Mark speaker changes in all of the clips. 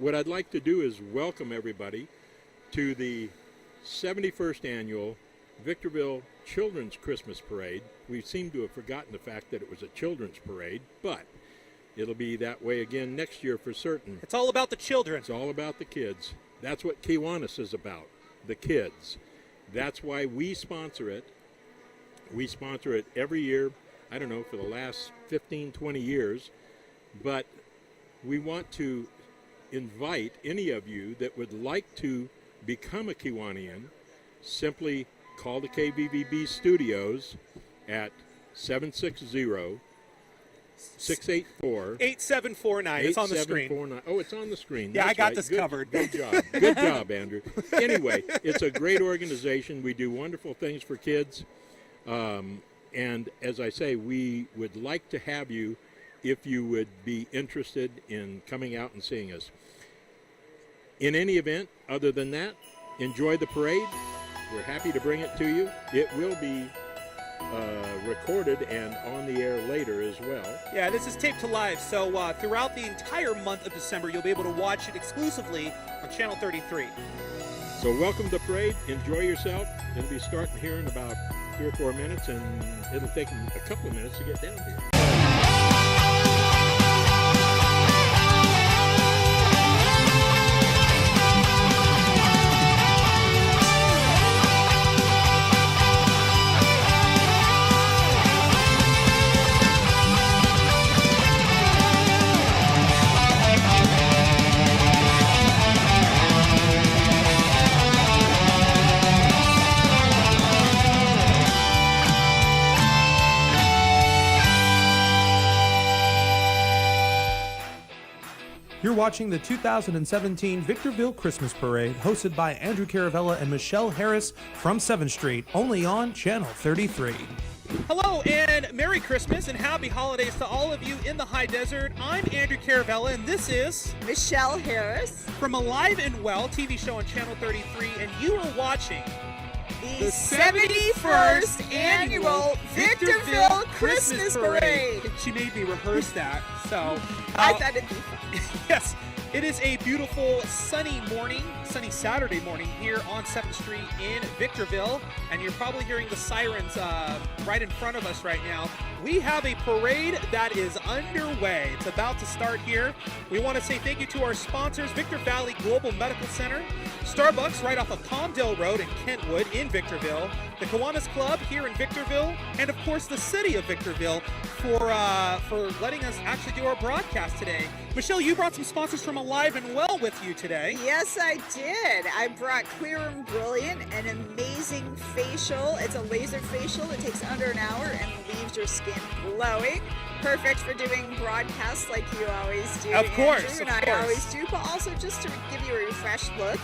Speaker 1: what I'd like to do is welcome everybody to the 71st Annual Victorville Children's Christmas Parade. We seem to have forgotten the fact that it was a children's parade, but it'll be that way again next year for certain.
Speaker 2: It's all about the children.
Speaker 1: It's all about the kids. That's what Kiwanis is about, the kids. That's why we sponsor it. We sponsor it every year, I don't know, for the last 15, 20 years. But we want to invite any of you that would like to become a Kiwanian. Simply call the KVVB studios at 760-684-8749.
Speaker 2: It's on the screen.
Speaker 1: Oh, it's on the screen.
Speaker 2: Yeah,
Speaker 1: That's
Speaker 2: I got
Speaker 1: right.
Speaker 2: this
Speaker 1: Good,
Speaker 2: covered.
Speaker 1: Good job. Good job, Andrew. Anyway, it's a great organization. We do wonderful things for kids. And as I say, we would like to have you if you would be interested in coming out and seeing us. In any event, other than that, enjoy the parade. We're happy to bring it to you. It will be recorded and on the air later as well.
Speaker 2: Yeah, this is taped to live, so throughout the entire month of December, you'll be able to watch it exclusively on Channel 33.
Speaker 1: So welcome to the parade. Enjoy yourself. It'll be starting here in about 3 or 4 minutes, and it'll take a couple of minutes to get down here.
Speaker 3: You're watching the 2017 Victorville Christmas Parade, hosted by Andrew Caravella and Michelle Harris from 7th Street, only on Channel 33.
Speaker 2: Hello and Merry Christmas and Happy Holidays to all of you in the High Desert. I'm Andrew Caravella and this is
Speaker 4: Michelle Harris
Speaker 2: from Alive and Well TV show on Channel 33, and you are watching
Speaker 4: the 71st Annual Victorville Christmas Parade.
Speaker 2: She made me rehearse that, so
Speaker 4: I thought it'd be fun.
Speaker 2: Yes, it is a beautiful sunny morning, sunny Saturday morning here on 7th Street in Victorville, and you're probably hearing the sirens right in front of us right now. We have a parade that is underway. It's about to start here. We want to say thank you to our sponsors, Victor Valley Global Medical Center, Starbucks right off of Palmdale Road in Kentwood in Victorville, the Kiwanis Club here in Victorville, and of course the city of Victorville for letting us actually do our broadcast today. Michelle, you brought some sponsors from Alive and Well with you today.
Speaker 4: Yes, I did. I brought Clear and Brilliant, an amazing facial. It's a laser facial that takes under an hour and leaves your skin glowing. Perfect for doing broadcasts like you always do,
Speaker 2: Of course,
Speaker 4: Andrew, and
Speaker 2: of
Speaker 4: I
Speaker 2: course.
Speaker 4: always do, but also just to give you a refreshed look.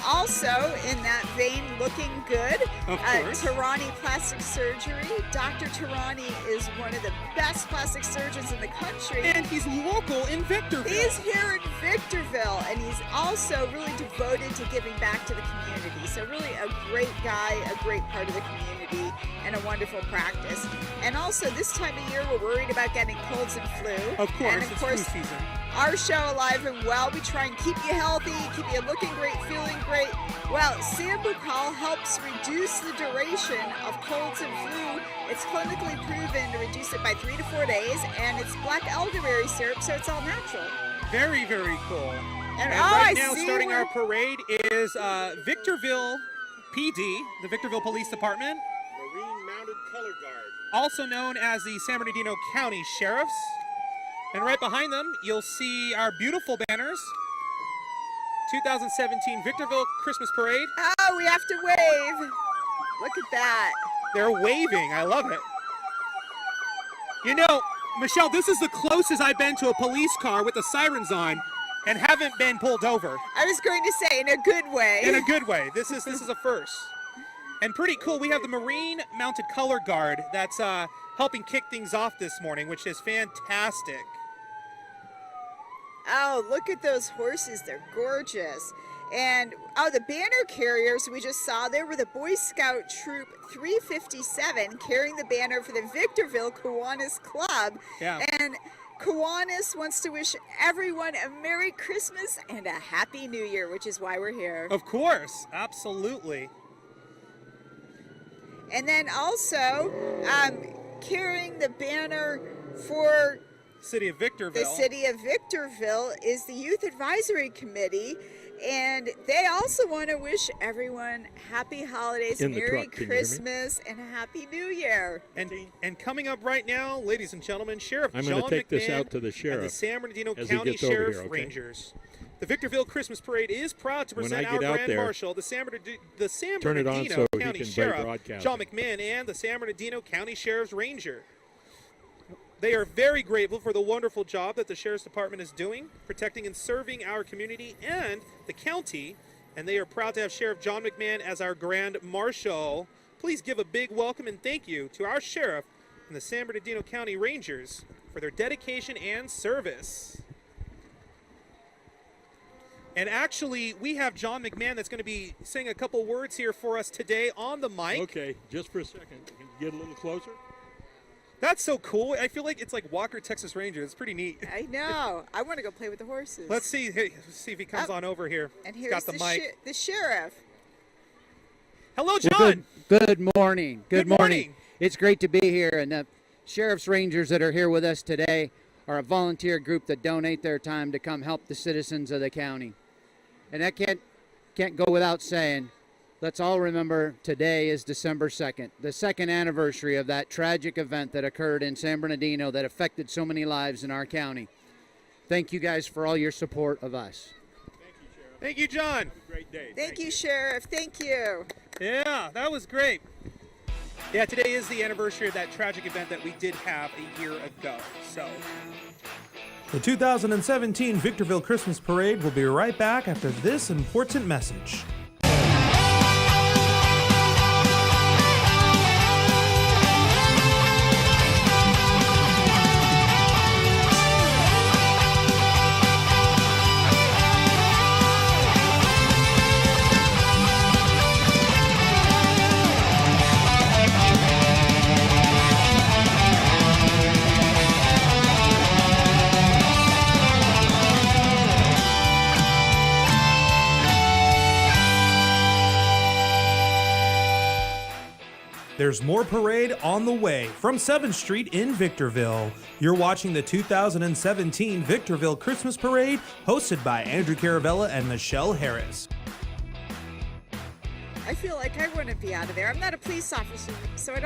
Speaker 4: Also, in that vein, looking good,
Speaker 2: Of course.
Speaker 4: Tarani Plastic Surgery. Dr. Tarani is one of the best plastic surgeons in the country.
Speaker 2: And he's local in Victorville.
Speaker 4: He's here in Victorville, and he's also really devoted to giving back to the community. So really a great guy, a great part of the community, and a wonderful practice. And also this time of year, we're worried about getting colds and flu.
Speaker 2: Of course,
Speaker 4: and of
Speaker 2: it's
Speaker 4: course,
Speaker 2: flu season.
Speaker 4: our show, Alive and Well, we try and keep you healthy, keep you looking great, feeling great. Well, Sambucol helps reduce the duration of colds and flu. It's clinically proven to reduce it by 3 to 4 days, and it's black elderberry syrup, so it's all natural.
Speaker 2: Very, very cool.
Speaker 4: And
Speaker 2: right now, starting our parade is Victorville PD, the Victorville Police Department,
Speaker 1: Marine Mounted Color Guard.
Speaker 2: also known as the San Bernardino County Sheriffs. And right behind them, you'll see our beautiful banners. 2017 Victorville Christmas Parade.
Speaker 4: Oh, we have to wave. Look at that.
Speaker 2: They're waving. I love it. You know, Michelle, this is the closest I've been to a police car with the sirens on and haven't been pulled over.
Speaker 4: I was going to say, in a good way.
Speaker 2: In a good way. This is a first. And pretty cool. We have the Marine Mounted Color Guard that's helping kick things off this morning, which is fantastic.
Speaker 4: Oh, look at those horses. They're gorgeous. And, oh, the banner carriers we just saw, they were the Boy Scout Troop 357 carrying the banner for the Victorville Kiwanis Club.
Speaker 2: Yeah.
Speaker 4: And Kiwanis wants to wish everyone a Merry Christmas and a Happy New Year, which is why we're here.
Speaker 2: Of course, absolutely.
Speaker 4: And then also carrying the banner for
Speaker 2: City of Victorville.
Speaker 4: the City of Victorville is the Youth Advisory Committee. And they also want to wish everyone happy holidays,
Speaker 1: In the
Speaker 4: Merry
Speaker 1: truck, can you hear me?
Speaker 4: Christmas, and a Happy New Year.
Speaker 2: And coming up right now, ladies and gentlemen, Sheriff
Speaker 1: I'm
Speaker 2: John
Speaker 1: going to take this
Speaker 2: McMahon
Speaker 1: out to the
Speaker 2: and the
Speaker 1: sheriff.
Speaker 2: San Bernardino
Speaker 1: as he
Speaker 2: County
Speaker 1: gets over
Speaker 2: Sheriff
Speaker 1: here, okay?
Speaker 2: Rangers. The Victorville Christmas Parade is proud to
Speaker 1: When
Speaker 2: present
Speaker 1: I
Speaker 2: our
Speaker 1: get out
Speaker 2: Grand
Speaker 1: there,
Speaker 2: Marshal, the San
Speaker 1: turn it on
Speaker 2: Bernardino
Speaker 1: so he
Speaker 2: County
Speaker 1: can
Speaker 2: Sheriff
Speaker 1: broadcast
Speaker 2: John
Speaker 1: it.
Speaker 2: McMahon and the San Bernardino County Sheriff's Ranger. They are very grateful for the wonderful job that the Sheriff's Department is doing, protecting and serving our community and the county, and they are proud to have Sheriff John McMahon as our Grand Marshal. Please give a big welcome and thank you to our Sheriff and the San Bernardino County Rangers for their dedication and service. And actually, we have John McMahon that's going to be saying a couple words here for us today on the mic.
Speaker 1: Okay, just for a second. Can you get a little closer?
Speaker 2: That's so cool. I feel like it's like Walker, Texas Ranger. It's pretty neat.
Speaker 4: I know. I want to go play with the horses.
Speaker 2: Let's see. Hey, let's see if he comes on over here.
Speaker 4: And
Speaker 2: He's
Speaker 4: here's
Speaker 2: got the mic.
Speaker 4: the sheriff.
Speaker 2: Hello, John.
Speaker 5: Well, good morning.
Speaker 2: Good
Speaker 5: Good
Speaker 2: morning.
Speaker 5: morning. It's great to be here. And the Sheriff's Rangers that are here with us today are a volunteer group that donate their time to come help the citizens of the county. And that can't go without saying. Let's all remember today is December 2nd, the second anniversary of that tragic event that occurred in San Bernardino that affected so many lives in our county. Thank you guys for all your support of us.
Speaker 2: Thank you, John.
Speaker 1: Great day.
Speaker 4: Thank you, Sheriff. Thank you.
Speaker 2: Yeah, that was great. Yeah, today is the anniversary of that tragic event that we did have a year ago. So,
Speaker 3: The 2017 Victorville Christmas Parade will be right back after this important message. There's more parade on the way from 7th Street in Victorville. You're watching the 2017 Victorville Christmas Parade, hosted by Andrew Caravella and Michelle Harris.
Speaker 4: I feel like I wouldn't be out of there. I'm not a police officer, so I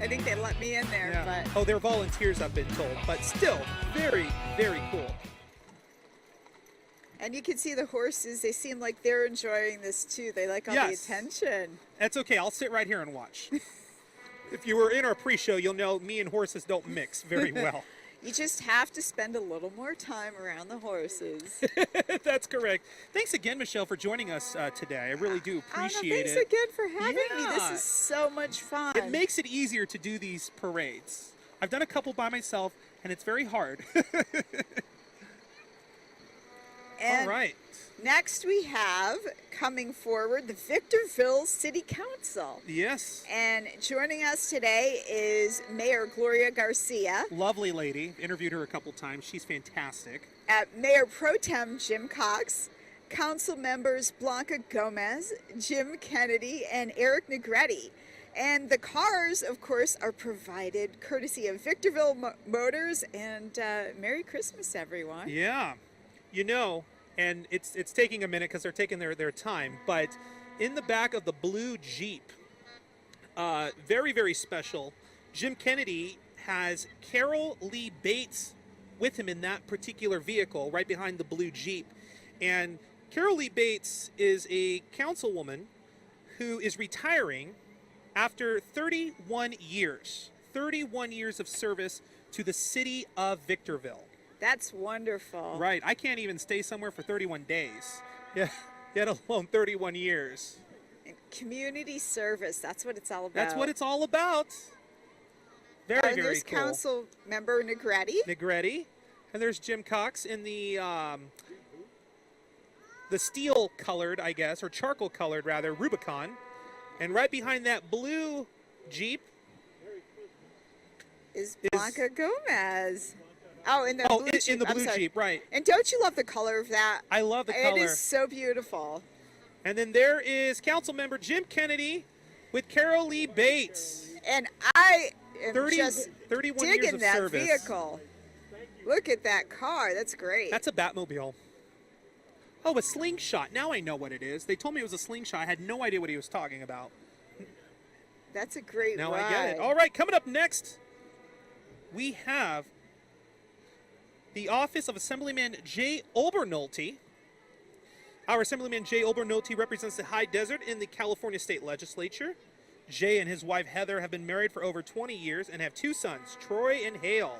Speaker 4: think they let me in there.
Speaker 2: yeah.
Speaker 4: But
Speaker 2: Oh, they're volunteers, I've been told. But still, very, very cool.
Speaker 4: and you can see the horses. They seem like they're enjoying this too. They like all the
Speaker 2: Yes.
Speaker 4: attention.
Speaker 2: That's okay. I'll sit right here and watch. If you were in our pre-show, you'll know me and horses don't mix very well.
Speaker 4: You just have to spend a little more time around the horses.
Speaker 2: That's correct. Thanks again, Michelle, for joining us today. I really do appreciate
Speaker 4: Thanks
Speaker 2: it.
Speaker 4: again for having me. This
Speaker 2: Yeah.
Speaker 4: is so much fun.
Speaker 2: It makes it easier to do these parades. I've done a couple by myself, and it's very hard.
Speaker 4: And
Speaker 2: All right.
Speaker 4: next we have coming forward the Victorville City Council.
Speaker 2: Yes.
Speaker 4: And joining us today is Mayor Gloria Garcia,
Speaker 2: Lovely lady. Interviewed her a couple times. She's fantastic.
Speaker 4: Mayor Pro Tem Jim Cox, Council members Blanca Gomez, Jim Kennedy, and Eric Negretti. And the cars, of course, are provided courtesy of Victorville Motors. And Merry Christmas, everyone.
Speaker 2: Yeah. You know, and it's taking a minute because they're taking their time, but in the back of the blue Jeep, very, very special, Jim Kennedy has Carol Lee Bates with him in that particular vehicle right behind the blue Jeep. And Carol Lee Bates is a councilwoman who is retiring after 31 years of service to the city of Victorville.
Speaker 4: That's wonderful.
Speaker 2: Right. I can't even stay somewhere for 31 days. Yeah, let alone 31 years.
Speaker 4: And community service, that's what it's all about.
Speaker 2: That's what it's all about. Very, very
Speaker 4: there's
Speaker 2: cool.
Speaker 4: Council member Negretti.
Speaker 2: Negretti. And there's Jim Cox in the steel colored, I guess, or charcoal colored rather, Rubicon. And right behind that blue Jeep
Speaker 4: Is Blanca Gomez. Oh, in the blue Jeep.
Speaker 2: in the
Speaker 4: I'm
Speaker 2: blue
Speaker 4: sorry.
Speaker 2: Jeep, right.
Speaker 4: And don't you love the color of that?
Speaker 2: I love the color.
Speaker 4: It is so beautiful.
Speaker 2: And then there is council member Jim Kennedy with Carol Lee Bates.
Speaker 4: And I am
Speaker 2: 31
Speaker 4: digging
Speaker 2: years of
Speaker 4: that
Speaker 2: service.
Speaker 4: vehicle. Look at that car. That's great.
Speaker 2: That's a Batmobile. Oh, a slingshot. Now I know what it is. They told me it was a slingshot. I had no idea what he was talking about.
Speaker 4: That's a great
Speaker 2: Now
Speaker 4: ride.
Speaker 2: I get it. All right, coming up next, we have the office of Assemblyman Jay Obernolte. Our Assemblyman Jay Obernolte represents the High Desert in the California State Legislature. Jay and his wife Heather have been married for over 20 years and have two sons, Troy and Hale.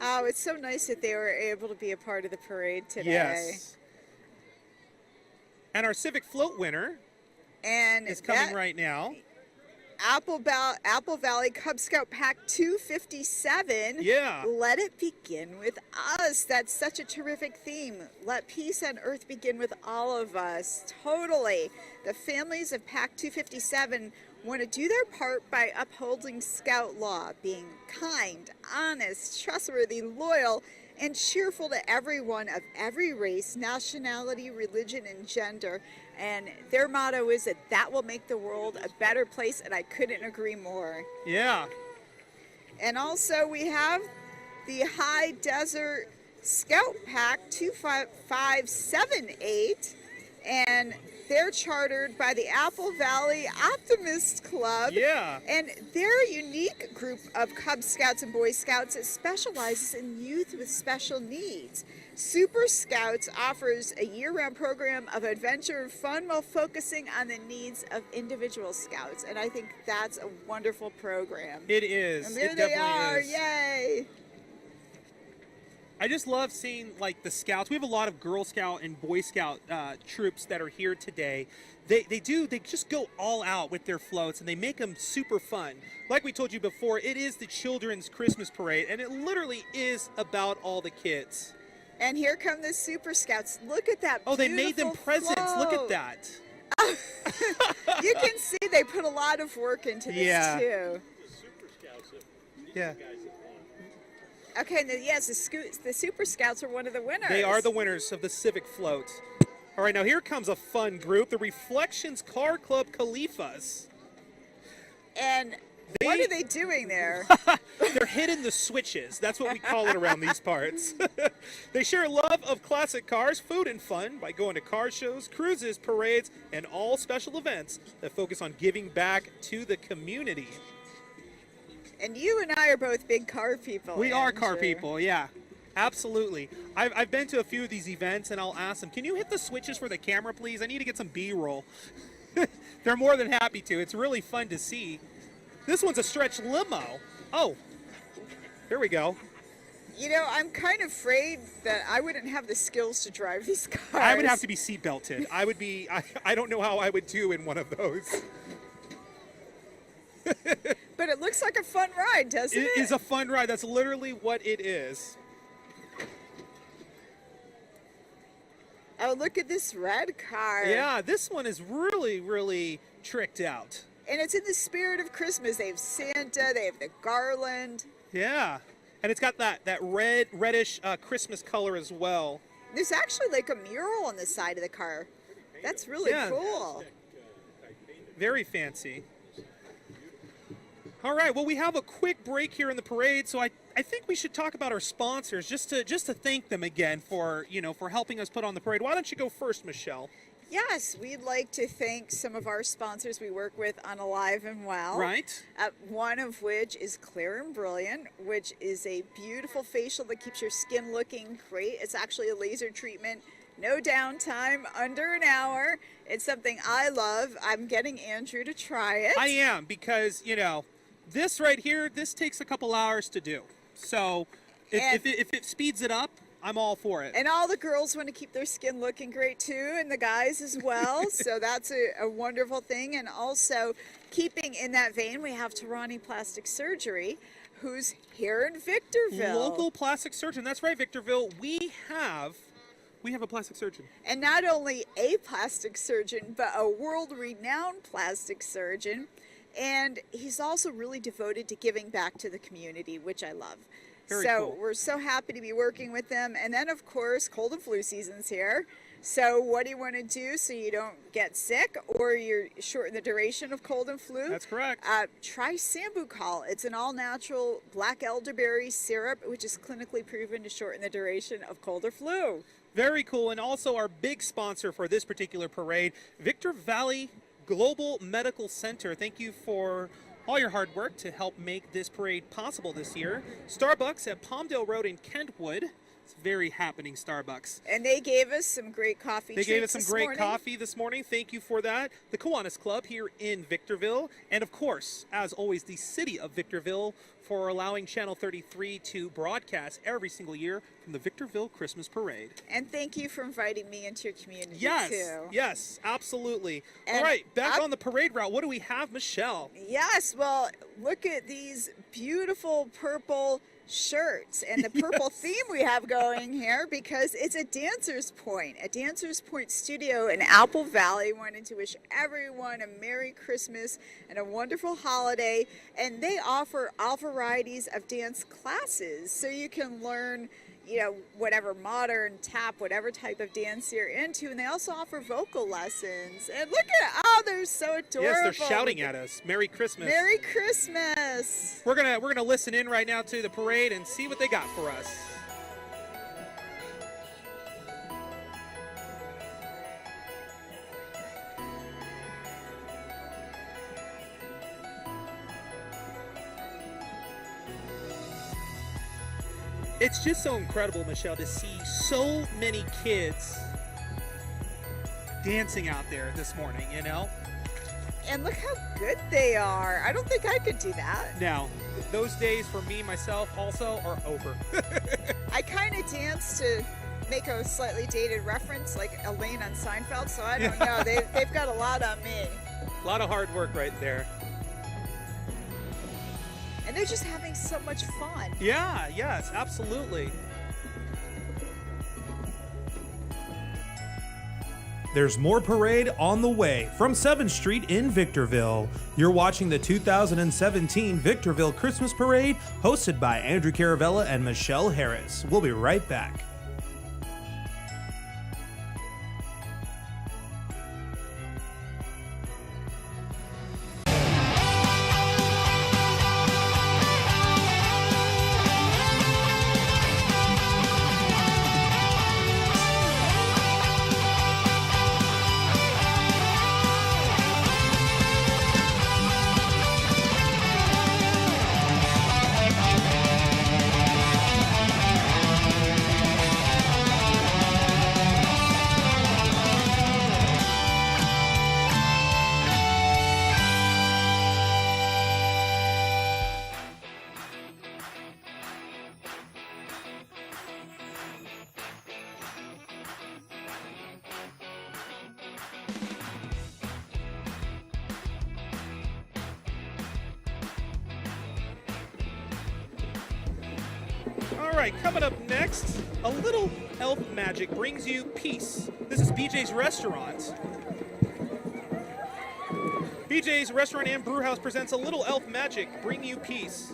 Speaker 4: Oh, it's so nice that they were able to be a part of the parade today.
Speaker 2: Yes. And our Civic Float winner
Speaker 4: And
Speaker 2: is coming right now.
Speaker 4: Apple Valley Cub Scout Pack 257.
Speaker 2: Yeah.
Speaker 4: Let it begin with us. That's such a terrific theme. Let peace on earth begin with all of us. Totally. The families of Pack 257 want to do their part by upholding Scout law, being kind, honest, trustworthy, loyal, and cheerful to everyone of every race, nationality, religion, and gender. And their motto is that will make the world a better place, and I couldn't agree more.
Speaker 2: Yeah.
Speaker 4: And also we have the High Desert Scout Pack 25578, and they're chartered by the Apple Valley Optimist Club.
Speaker 2: Yeah.
Speaker 4: And they're a unique group of Cub Scouts and Boy Scouts that specializes in youth with special needs. Super Scouts offers a year-round program of adventure and fun while focusing on the needs of individual scouts. And I think that's a wonderful program.
Speaker 2: It is.
Speaker 4: And there
Speaker 2: it
Speaker 4: they
Speaker 2: definitely
Speaker 4: are.
Speaker 2: is.
Speaker 4: Yay.
Speaker 2: I just love seeing like the scouts. We have a lot of Girl Scout and Boy Scout troops that are here today. They just go all out with their floats, and they make them super fun. Like we told you before, it is the children's Christmas parade, and it literally is about all the kids.
Speaker 4: And here come the Super Scouts. Look at that.
Speaker 2: Oh, they made them
Speaker 4: beautiful
Speaker 2: presents. Look at
Speaker 4: float.
Speaker 2: that.
Speaker 4: You can see they put a lot of work into this
Speaker 2: Yeah.
Speaker 4: too.
Speaker 2: Yeah.
Speaker 4: Okay, yes, the Super Scouts are one of the winners.
Speaker 2: They are the winners of the Civic Float. All right, now here comes a fun group, the Reflections Car Club Khalifas.
Speaker 4: And what are they doing there?
Speaker 2: They're hitting the switches. That's what we call it around these parts. They share a love of classic cars, food, and fun by going to car shows, cruises, parades, and all special events that focus on giving back to the community.
Speaker 4: And you and I are both big car people.
Speaker 2: We are car
Speaker 4: Andrew.
Speaker 2: people, yeah. Absolutely. I've been to a few of these events, and I'll ask them, can you hit the switches for the camera, please? I need to get some B-roll. They're more than happy to. It's really fun to see. This one's a stretch limo. Oh, here we go.
Speaker 4: You know, I'm kind of afraid that I wouldn't have the skills to drive these cars.
Speaker 2: I would have to be seat belted. I don't know how I would do in one of those.
Speaker 4: But it looks like a fun ride, doesn't it?
Speaker 2: It is a fun ride. That's literally what it is.
Speaker 4: Oh, look at this red car.
Speaker 2: Yeah, this one is really, really tricked out.
Speaker 4: And it's in the spirit of Christmas. They have Santa, they have the garland.
Speaker 2: Yeah, and it's got that reddish Christmas color as well.
Speaker 4: There's actually like a mural on the side of the car. That's really
Speaker 2: Yeah.
Speaker 4: cool.
Speaker 2: Very fancy. All right, well, we have a quick break here in the parade, so I think we should talk about our sponsors just to thank them again for helping us put on the parade. Why don't you go first, Michelle?
Speaker 4: Yes, we'd like to thank some of our sponsors we work with on Alive and Well.
Speaker 2: Right.
Speaker 4: One of which is Clear and Brilliant, which is a beautiful facial that keeps your skin looking great. It's actually a laser treatment. No downtime, under an hour. It's something I love. I'm getting Andrew to try it.
Speaker 2: I am, because, this right here, this takes a couple hours to do. So if it speeds it up, I'm all for it.
Speaker 4: And all the girls want to keep their skin looking great too, and the guys as well. So that's a wonderful thing. And also, keeping in that vein, we have Tarani Plastic Surgery, who's here in Victorville.
Speaker 2: Local plastic surgeon. That's right, Victorville. We have a plastic surgeon.
Speaker 4: And not only a plastic surgeon, but a world-renowned plastic surgeon. And he's also really devoted to giving back to the community, which I love.
Speaker 2: Very
Speaker 4: so
Speaker 2: cool.
Speaker 4: we're so happy to be working with them. And then, of course, cold and flu season's here. So what do you want to do so you don't get sick or you shorten the duration of cold and flu?
Speaker 2: That's correct.
Speaker 4: Try Sambucol. It's an all-natural black elderberry syrup, which is clinically proven to shorten the duration of cold or flu.
Speaker 2: Very cool. And also our big sponsor for this particular parade, Victor Valley Global Medical Center. Thank you for all your hard work to help make this parade possible this year. Starbucks at Palmdale Road in Kentwood. It's a very happening Starbucks.
Speaker 4: And they gave us some great coffee
Speaker 2: They gave us
Speaker 4: treats
Speaker 2: some great
Speaker 4: morning.
Speaker 2: coffee this morning. Thank you for that. The Kiwanis Club here in Victorville. And of course, as always, the city of Victorville for allowing Channel 33 to broadcast every single year from the Victorville Christmas Parade.
Speaker 4: And thank you for inviting me into your community,
Speaker 2: Yes,
Speaker 4: too.
Speaker 2: yes, absolutely.
Speaker 4: And
Speaker 2: all right, back on the parade route. What do we have, Michelle?
Speaker 4: Yes, well, look at these beautiful purple shirts and the purple theme we have going here because it's a Dancer's Point. A Dancer's Point studio in Apple Valley wanted to wish everyone a Merry Christmas and a wonderful holiday. And they offer all varieties of dance classes so you can learn, you know, whatever modern, tap, whatever type of dance you're into. And they also offer vocal lessons. And look at, oh, they're so adorable.
Speaker 2: Yes, they're shouting at us. Merry Christmas.
Speaker 4: Merry Christmas.
Speaker 2: We're gonna listen in right now to the parade and see what they got for us. It's just so incredible, Michelle, to see so many kids dancing out there this morning, you know?
Speaker 4: And look how good they are. I don't think I could do that.
Speaker 2: Now, those days for me, myself, also are over.
Speaker 4: I kind of dance to make a slightly dated reference like Elaine on Seinfeld, so I don't know. They've got a lot on me.
Speaker 2: A lot of hard work right there.
Speaker 4: And they're just having so much fun.
Speaker 2: Yeah, yes, absolutely.
Speaker 3: There's more parade on the way from 7th Street in Victorville. You're watching the 2017 Victorville Christmas Parade, hosted by Andrew Caravella and Michelle Harris. We'll be right back.
Speaker 2: All right, coming up next, a little elf magic brings you peace. This is BJ's Restaurant. BJ's Restaurant and Brew House presents a little elf magic, bring you peace.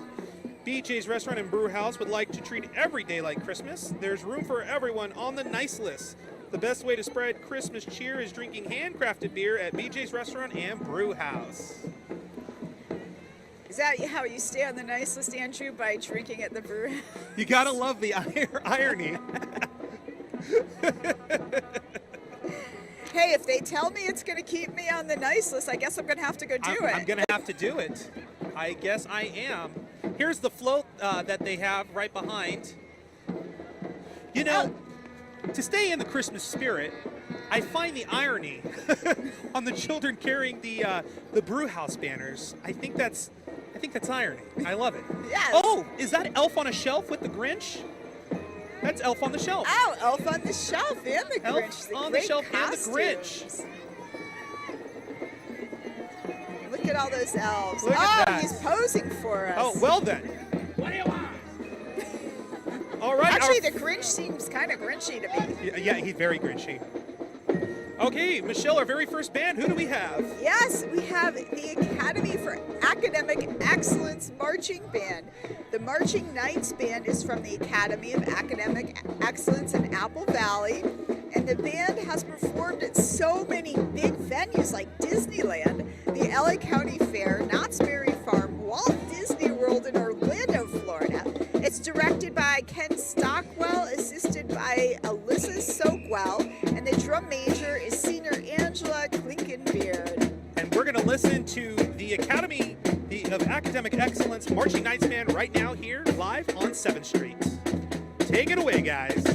Speaker 2: BJ's Restaurant and Brew House would like to treat every day like Christmas. There's room for everyone on the nice list. The best way to spread Christmas cheer is drinking handcrafted beer at BJ's Restaurant and Brew House.
Speaker 4: Is that how you stay on the nice list, Andrew, by drinking at the brew?
Speaker 2: You gotta love the irony.
Speaker 4: Hey, if they tell me it's going to keep me on the nice list, I guess I'm going to have to go do it.
Speaker 2: I'm gonna have to do it. I guess I am. Here's the float that they have right behind. You know, to stay in the Christmas spirit, I find the irony on the children carrying the brew house banners. I think that's irony. I love it.
Speaker 4: Yes.
Speaker 2: Oh, is that Elf on a Shelf with the Grinch? That's Elf on the Shelf.
Speaker 4: Oh, Elf on the Shelf and the
Speaker 2: Elf
Speaker 4: Grinch.
Speaker 2: on the
Speaker 4: great
Speaker 2: Shelf and the
Speaker 4: costumes.
Speaker 2: Grinch.
Speaker 4: Look at all those elves.
Speaker 2: Look at that.
Speaker 4: He's posing for us.
Speaker 2: Oh, well then. What do you want? All right.
Speaker 4: Actually, the Grinch seems kind of Grinchy to me.
Speaker 2: Yeah, he's very Grinchy. Okay, Michelle, our very first band, who do we have?
Speaker 4: Yes, we have the Academy for Academic Excellence Marching Band. The Marching Knights Band is from the Academy of Academic Excellence in Apple Valley, and the band has performed at so many big venues like Disneyland, the LA County Fair, Knott's Berry Farm, Walt Disney World in Orlando, Florida. It's directed by Ken Stockwell, assisted by Alyssa Soakwell, and the drum major is senior Angela Klinkenbeard.
Speaker 2: And we're going to listen to the Academy of Academic Excellence Marching Knights Band right now here live on 7th Street. Take it away, guys.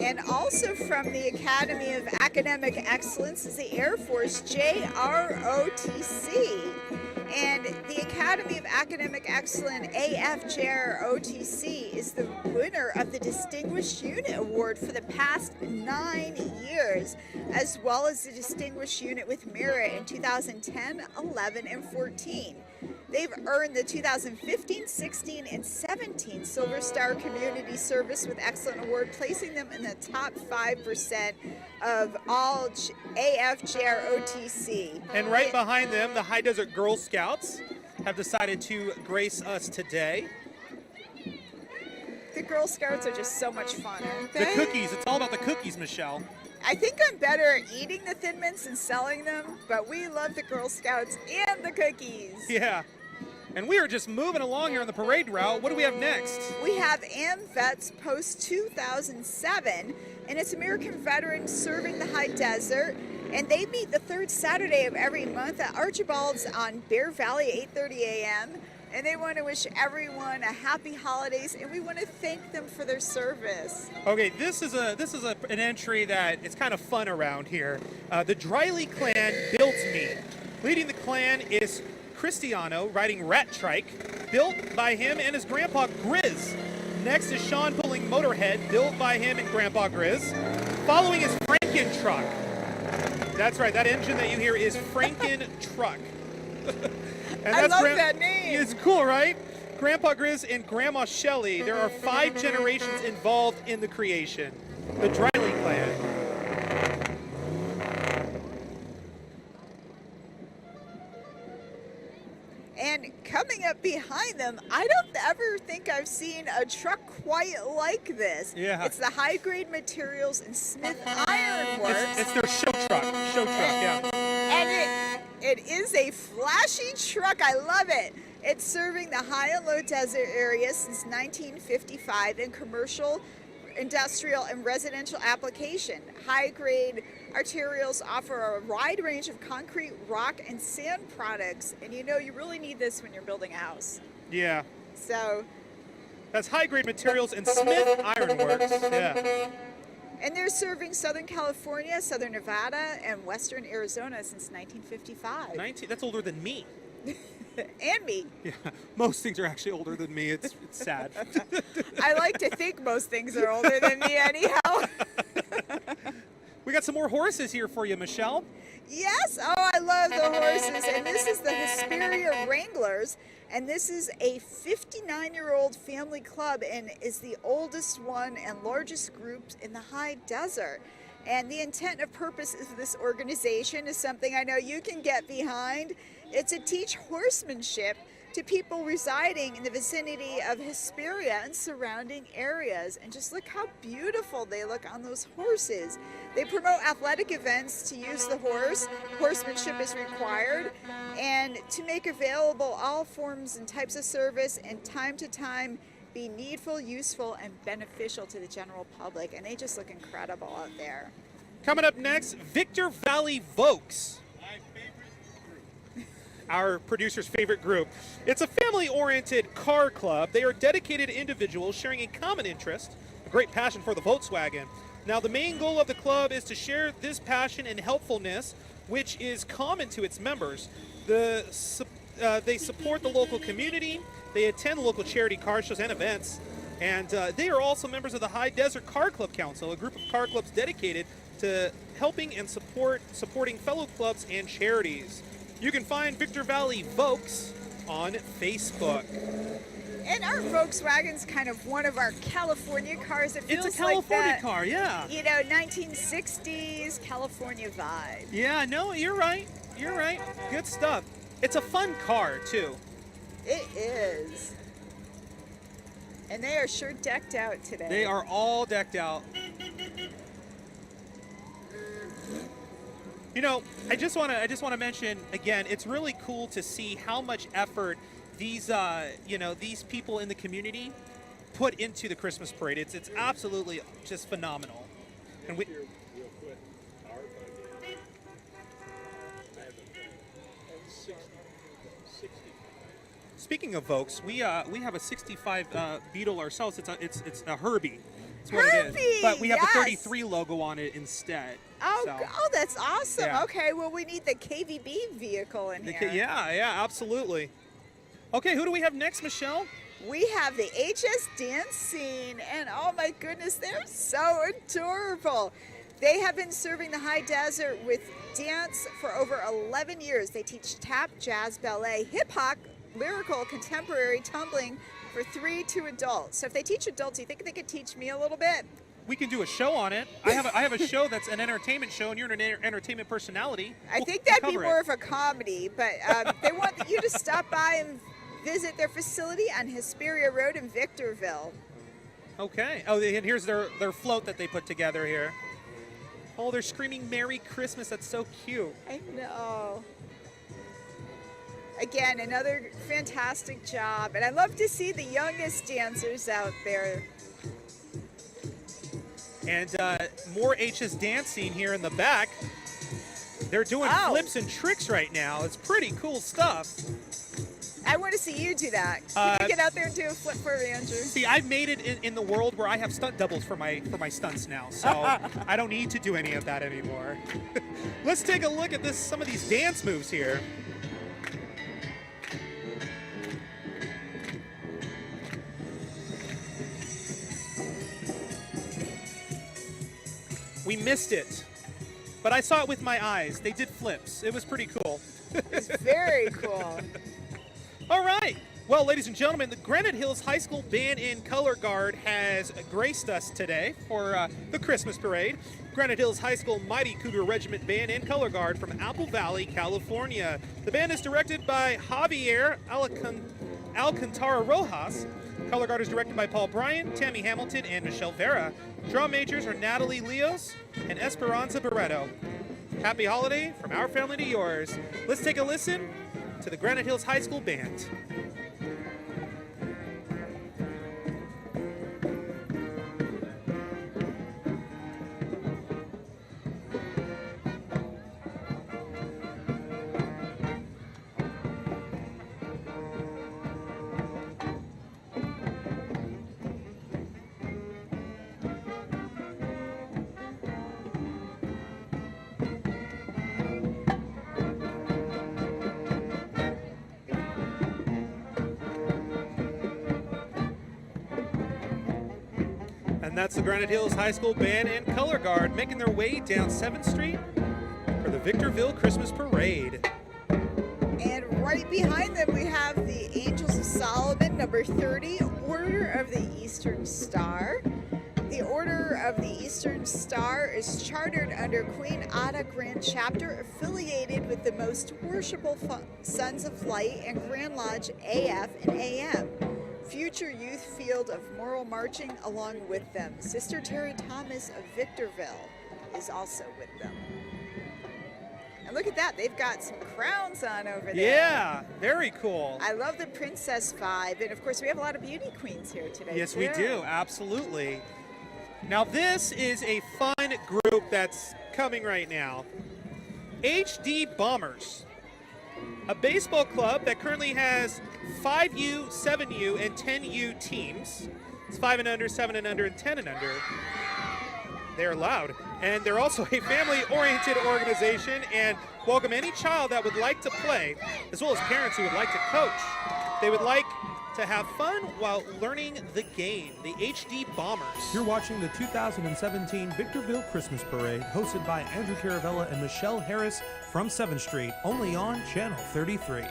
Speaker 4: And also from the Academy of Academic Excellence is the Air Force JROTC. And the Academy of Academic Excellence AFJROTC is the winner of the Distinguished Unit Award for the past 9 years, as well as the Distinguished Unit with Merit in 2010, 11, and 14. They've earned the 2015, 16, and 17 Silver Star Community Service with Excellent Award, placing them in the top 5% of all AFJROTC.
Speaker 2: And right behind them, the High Desert Girl Scouts have decided to grace us today.
Speaker 4: The Girl Scouts are just so much fun, aren't
Speaker 2: The
Speaker 4: they?
Speaker 2: cookies, it's all about the cookies, Michelle.
Speaker 4: I think I'm better at eating the Thin Mints and selling them, but we love the Girl Scouts and the cookies.
Speaker 2: Yeah. And we are just moving along here on the parade route. What do we have next?
Speaker 4: We have AmVets Post 2007, and it's American veterans serving the high desert. And they meet the third Saturday of every month at Archibald's on Bear Valley, 8:30 a.m. And they want to wish everyone a happy holidays, and we want to thank them for their service.
Speaker 2: Okay, this is an entry that is kind of fun around here. The Driley clan builds me. Leading the clan is Cristiano riding Rat Trike, built by him and his grandpa Grizz. Next is Sean pulling Motorhead, built by him and grandpa Grizz. Following is Franken Truck. That's right, that engine that you hear is Franken Truck. And
Speaker 4: I love that name.
Speaker 2: It's cool, right? Grandpa Grizz and Grandma Shelley. There are 5 generations involved in the creation. The Driley clan.
Speaker 4: And coming up behind them, I don't ever think I've seen a truck quite like this.
Speaker 2: Yeah.
Speaker 4: It's the High Grade Materials and Smith Iron Works.
Speaker 2: It's their show truck. Yeah.
Speaker 4: And it is a flashy truck. I love it. It's serving the high and low desert area since 1955 in commercial, industrial, and residential application. High-grade arterials offer a wide range of concrete, rock, and sand products. And you know, you really need this when you're building a house.
Speaker 2: Yeah.
Speaker 4: So,
Speaker 2: That's High Grade Materials and Smith Iron Works. Yeah.
Speaker 4: and they're serving Southern California, Southern Nevada, and Western Arizona since 1955.
Speaker 2: 19. That's older than me.
Speaker 4: And me.
Speaker 2: Yeah. Most things are actually older than me. It's sad.
Speaker 4: I like to think most things are older than me anyhow.
Speaker 2: We got some more horses here for you, Michelle.
Speaker 4: Yes, oh, I love the horses. And this is the Hesperia Wranglers. And this is a 59-year-old family club and is the oldest one and largest group in the high desert. And the intent and purpose of this organization is something I know you can get behind. It's to teach horsemanship to people residing in the vicinity of Hesperia and surrounding areas. And just look how beautiful they look on those horses. They promote athletic events to use the horse. Horsemanship is required. And to make available all forms and types of service and time to time be needful, useful, and beneficial to the general public. And they just look incredible out there.
Speaker 2: Coming up next, Victor Valley Vokes. our producer's favorite group. It's a family-oriented car club. They are dedicated individuals sharing a common interest, a great passion for the Volkswagen. Now, the main goal of the club is to share this passion and helpfulness, which is common to its members. They support the local community. They attend local charity car shows and events. And they are also members of the High Desert Car Club Council, a group of car clubs dedicated to helping and supporting fellow clubs and charities. You can find Victor Valley Volks on Facebook.
Speaker 4: And our Volkswagen's kind of one of our California cars. It feels
Speaker 2: It's a California
Speaker 4: like that,
Speaker 2: car, yeah.
Speaker 4: 1960s California vibe.
Speaker 2: Yeah, no, you're right. You're right. Good stuff. It's a fun car, too.
Speaker 4: It is. And they are sure decked out today.
Speaker 2: They are all decked out. You know, I just want to mention again, it's really cool to see how much effort these these people in the community put into the Christmas parade. It's absolutely just phenomenal. And we Speaking of Volks, we have a 65 Beetle ourselves. It's a Herbie. That's what it is.
Speaker 4: Herbie,
Speaker 2: But we have
Speaker 4: yes.
Speaker 2: the 33 logo on it instead.
Speaker 4: Oh,
Speaker 2: So,
Speaker 4: oh, that's awesome.
Speaker 2: Yeah.
Speaker 4: Okay, well, we need the KVB vehicle in here.
Speaker 2: yeah, absolutely. Okay, who do we have next, Michelle?
Speaker 4: We have the HS dance scene, and oh my goodness, they're so adorable. They have been serving the High Desert with dance for over 11 years. They teach tap, jazz, ballet, hip-hop, lyrical, contemporary, tumbling for 3 to adults. So if they teach adults, do you think they could teach me a little bit?
Speaker 2: We can do a show on it. I have a show that's an entertainment show, and you're an entertainment personality.
Speaker 4: I think
Speaker 2: We'll
Speaker 4: that'd be
Speaker 2: cover
Speaker 4: more
Speaker 2: it.
Speaker 4: of a comedy, but they want you to stop by and visit their facility on Hesperia Road in Victorville.
Speaker 2: Okay. Oh, and here's their float that they put together here. Oh, they're screaming Merry Christmas. That's so cute.
Speaker 4: I know. Again, another fantastic job, and I love to see the youngest dancers out there.
Speaker 2: And more HS dancing here in the back. They're doing
Speaker 4: Oh.
Speaker 2: flips and tricks right now. It's pretty cool stuff.
Speaker 4: I want to see you do that. Can you get out there and do a flip for me, Andrew?
Speaker 2: See, I've made it in the world where I have stunt doubles for my stunts now, so I don't need to do any of that anymore. Let's take a look at some of these dance moves here. We missed it, but I saw it with my eyes. They did flips. It was pretty cool.
Speaker 4: It's very cool.
Speaker 2: All right. Well, ladies and gentlemen, the Granite Hills High School Band and Color Guard has graced us today for the Christmas parade. Granite Hills High School Mighty Cougar Regiment Band and Color Guard from Apple Valley, California. The band is directed by Javier Alcantara Rojas. Color Guard is directed by Paul Bryan, Tammy Hamilton, and Michelle Vera. Drum majors are Natalie Leos and Esperanza Barreto. Happy holiday from our family to yours. Let's take a listen to the Granite Hills High School Band. And that's the Granite Hills High School Band and Color Guard making their way down 7th Street for the Victorville Christmas Parade.
Speaker 4: And right behind them, we have the Angels of Solomon, number 30, Order of the Eastern Star. The Order of the Eastern Star is chartered under Queen Ada Grand Chapter, affiliated with the most worshipful Sons of Light and Grand Lodge AF and AM. Future Youth Field of Moral Marching along with them. Sister Terry Thomas of Victorville is also with them. And look at that, they've got some crowns on over there.
Speaker 2: Yeah, very cool.
Speaker 4: I love the princess vibe, and of course we have a lot of beauty queens here today.
Speaker 2: Yes,
Speaker 4: too.
Speaker 2: we do, absolutely. Now this is a fun group that's coming right now. HD Bombers. a baseball club that currently has 5U, 7U, and 10U teams. It's 5 and under, 7 and under, and 10 and under. They're loud. And they're also a family-oriented organization and welcome any child that would like to play, as well as parents who would like to coach. They would like to have fun while learning the game, the HD Bombers.
Speaker 3: You're watching the 2017 Victorville Christmas Parade, hosted by Andrew Caravella and Michelle Harris from 7th Street, only on Channel 33.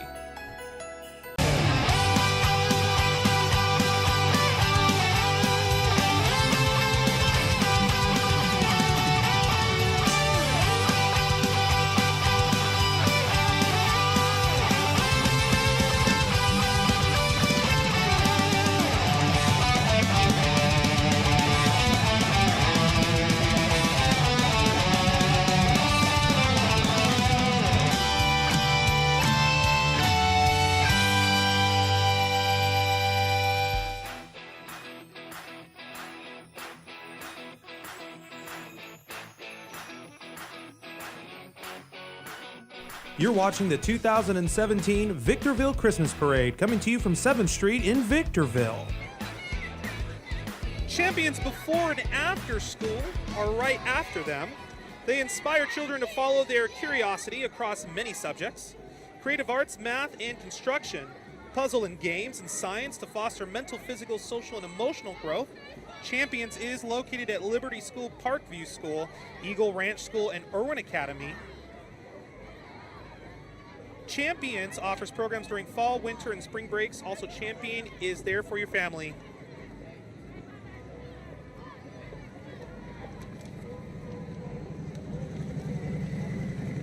Speaker 3: You're watching the 2017 Victorville Christmas Parade, coming to you from 7th Street in Victorville.
Speaker 2: Champions before and after school are right after them. They inspire children to follow their curiosity across many subjects: creative arts, math, and construction, puzzle and games, and science to foster mental, physical, social, and emotional growth. Champions is located at Liberty School, Parkview School, Eagle Ranch School, and Irwin Academy. Champions offers programs during fall, winter, and spring breaks. Also, Champion is there for your family.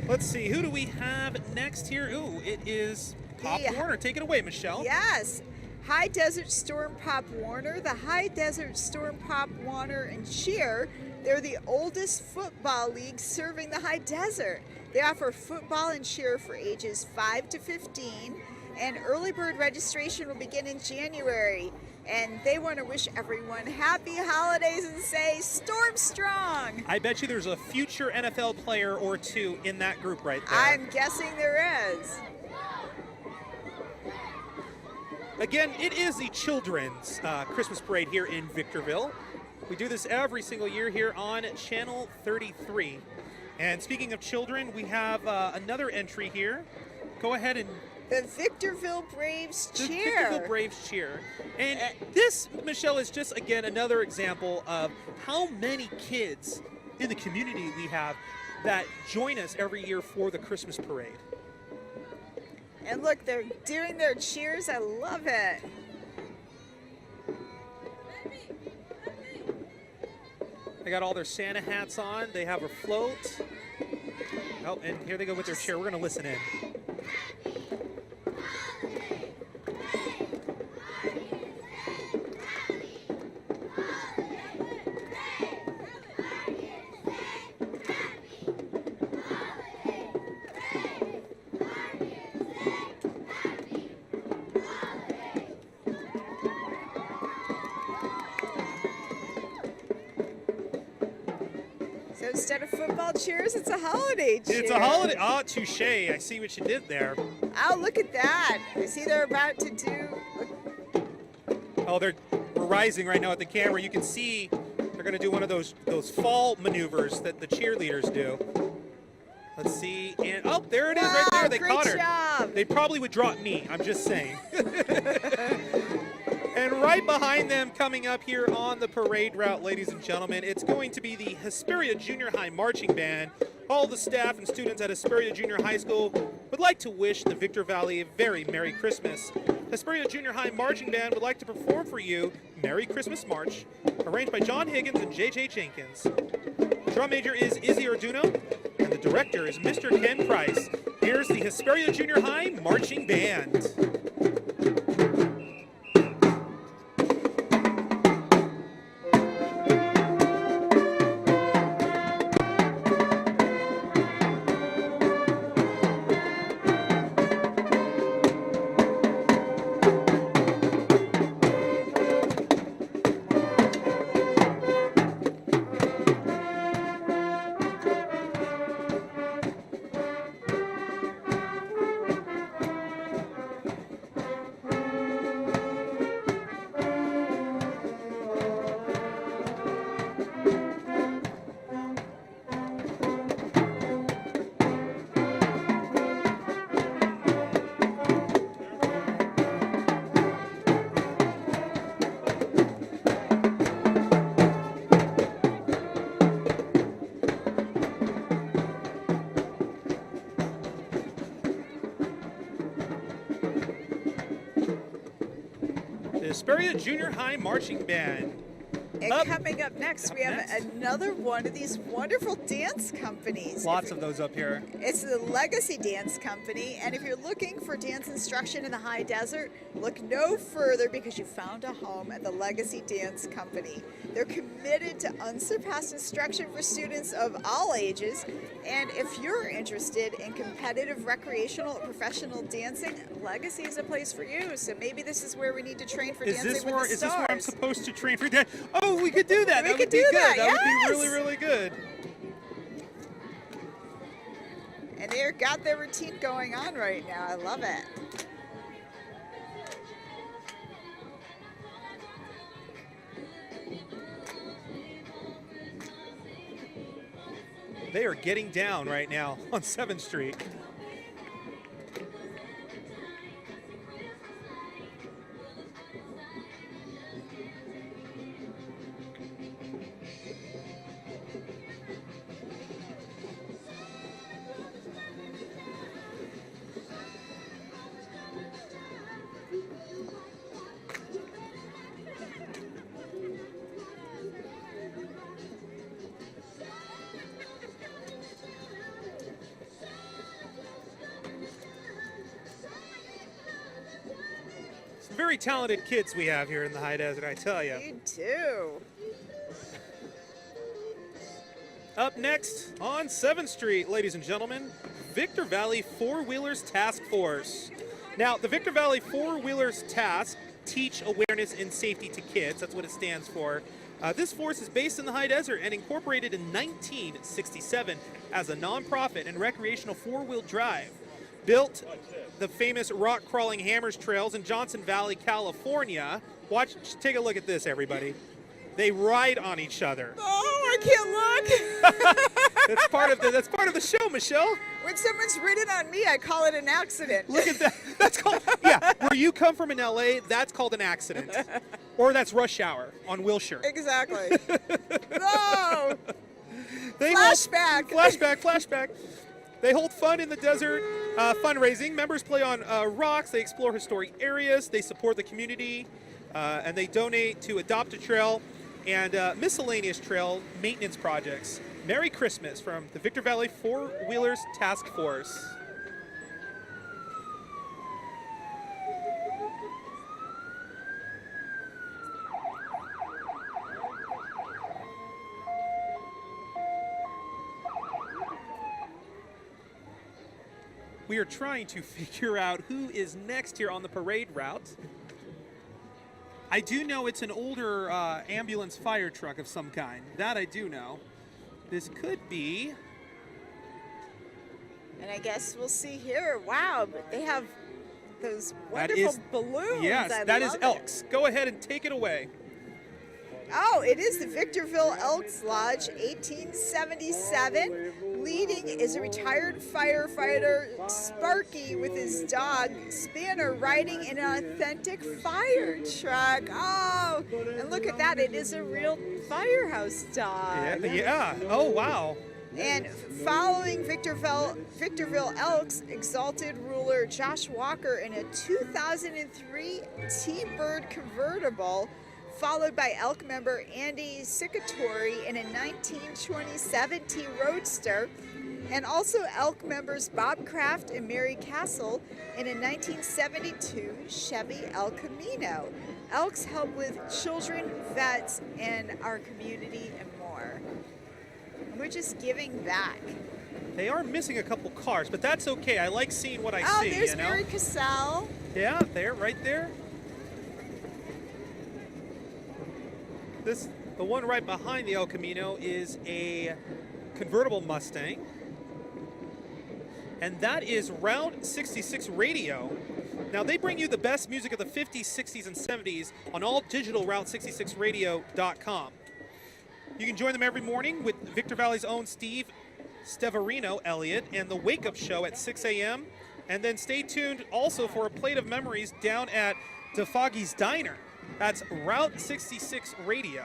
Speaker 2: Let's see, who do we have next here? Ooh, it is Pop Warner. Take it away, Michelle.
Speaker 4: Yes. High Desert Storm Pop Warner. The High Desert Storm Pop Warner and Cheer, they're the oldest football league serving the High Desert. They offer football and cheer for ages 5 to 15, and early bird registration will begin in January. And they want to wish everyone happy holidays and say Storm Strong.
Speaker 2: I bet you there's a future NFL player or two in that group right there.
Speaker 4: I'm guessing there is.
Speaker 2: Again, it is the children's Christmas parade here in Victorville. We do this every single year here on Channel 33. And speaking of children, we have another entry here. Go ahead and...
Speaker 4: The Victorville Braves
Speaker 2: The
Speaker 4: cheer.
Speaker 2: Victorville Braves cheer. And this, Michelle, is just, again, another example of how many kids in the community we have that join us every year for the Christmas parade.
Speaker 4: And look, they're doing their cheers. I love it.
Speaker 2: They got all their Santa hats on. They have a float. Oh, and here they go with their cheer. We're going to listen in.
Speaker 4: So instead of football cheers, it's a holiday cheer.
Speaker 2: It's a holiday. Oh, touche. I see what you did there.
Speaker 4: Oh, look at that. I see they're about to do...
Speaker 2: Oh, we're rising right now at the camera. You can see they're going to do one of those fall maneuvers that the cheerleaders do. Let's see. And oh, there it is right there. They
Speaker 4: great
Speaker 2: caught her.
Speaker 4: job.
Speaker 2: They probably would drop me. I'm just saying. And right behind them, coming up here on the parade route, ladies and gentlemen, it's going to be the Hesperia Junior High Marching Band. All the staff and students at Hesperia Junior High School would like to wish the Victor Valley a very Merry Christmas. Hesperia Junior High Marching Band would like to perform for you Merry Christmas March, arranged by John Higgins and J.J. Jenkins. The drum major is Izzy Arduino, and the director is Mr. Ken Price. Here's the Hesperia Junior High Marching Band. Hesperia Junior High Marching Band.
Speaker 4: And coming up next, we have another one of these wonderful dance companies.
Speaker 2: Lots of those up here.
Speaker 4: It's the Legacy Dance Company, and if you're looking for dance instruction in the high desert, look no further because you found a home at the Legacy Dance Company. They're committed to unsurpassed instruction for students of all ages, and if you're interested in competitive, recreational, or professional dancing, Legacy is a place for you. So maybe this is where we need to train for dancing with the stars.
Speaker 2: Is this where I'm supposed to train for dance? Oh, we could do that.
Speaker 4: We could do that.
Speaker 2: That would
Speaker 4: yes.
Speaker 2: be really, really good.
Speaker 4: And they've got their routine going on right now. I love it.
Speaker 2: They are getting down right now on 7th Street. Very talented kids we have here in the high desert, I tell you.
Speaker 4: You do.
Speaker 2: Up next on 7th Street, ladies and gentlemen, Victor Valley Four-Wheelers Task Force. Now, the Victor Valley Four-Wheelers Task Teach Awareness and Safety to Kids. That's what it stands for. This force is based in the high desert and incorporated in 1967 as a nonprofit and recreational four-wheel drive. Built the famous rock-crawling Hammers Trails in Johnson Valley, California. Take a look at this, everybody. They ride on each other.
Speaker 4: Oh, I can't look.
Speaker 2: That's part of the show, Michelle.
Speaker 4: When someone's ridden on me, I call it an accident.
Speaker 2: Look at that. That's called, yeah, where you come from in LA, that's called an accident. Or that's rush hour on Wilshire.
Speaker 4: Exactly. No.
Speaker 2: Flashback. Flashback. They hold fun in the desert, fundraising. Members play on rocks. They explore historic areas. They support the community, and they donate to Adopt a Trail and miscellaneous trail maintenance projects. Merry Christmas from the Victor Valley Four-Wheelers Task Force. We are trying to figure out who is next here on the parade route. I do know it's an older ambulance fire truck of some kind. That I do know. This could be.
Speaker 4: And I guess we'll see here. Wow, but they have those wonderful balloons.
Speaker 2: Yes, that is Elks. Go ahead and take it away.
Speaker 4: Oh, it is the Victorville Elks Lodge, 1877. Leading is a retired firefighter, Sparky, with his dog, Spanner, riding in an authentic fire truck. Oh, and look at that. It is a real firehouse dog.
Speaker 2: Yeah. Oh, wow.
Speaker 4: And following Victorville Elks, exalted ruler Josh Walker in a 2003 T-Bird convertible, followed by Elk member Andy Cicatori in a 1927 T Roadster, and also Elk members Bob Kraft and Mary Castle in a 1972 Chevy El Camino. Elks help with children, vets, and our community and more. And we're just giving back.
Speaker 2: They are missing a couple cars, but that's okay. I like seeing what I see.
Speaker 4: Oh, there's Mary Cassell.
Speaker 2: Yeah, right there. The one right behind the El Camino is a convertible Mustang. And that is Route 66 Radio. Now, they bring you the best music of the 50s, 60s, and 70s on all digital Route66Radio.com. You can join them every morning with Victor Valley's own Steve Steverino Elliott and the Wake Up Show at 6 a.m. And then stay tuned also for a plate of memories down at DeFoggy's Diner. That's Route 66 Radio.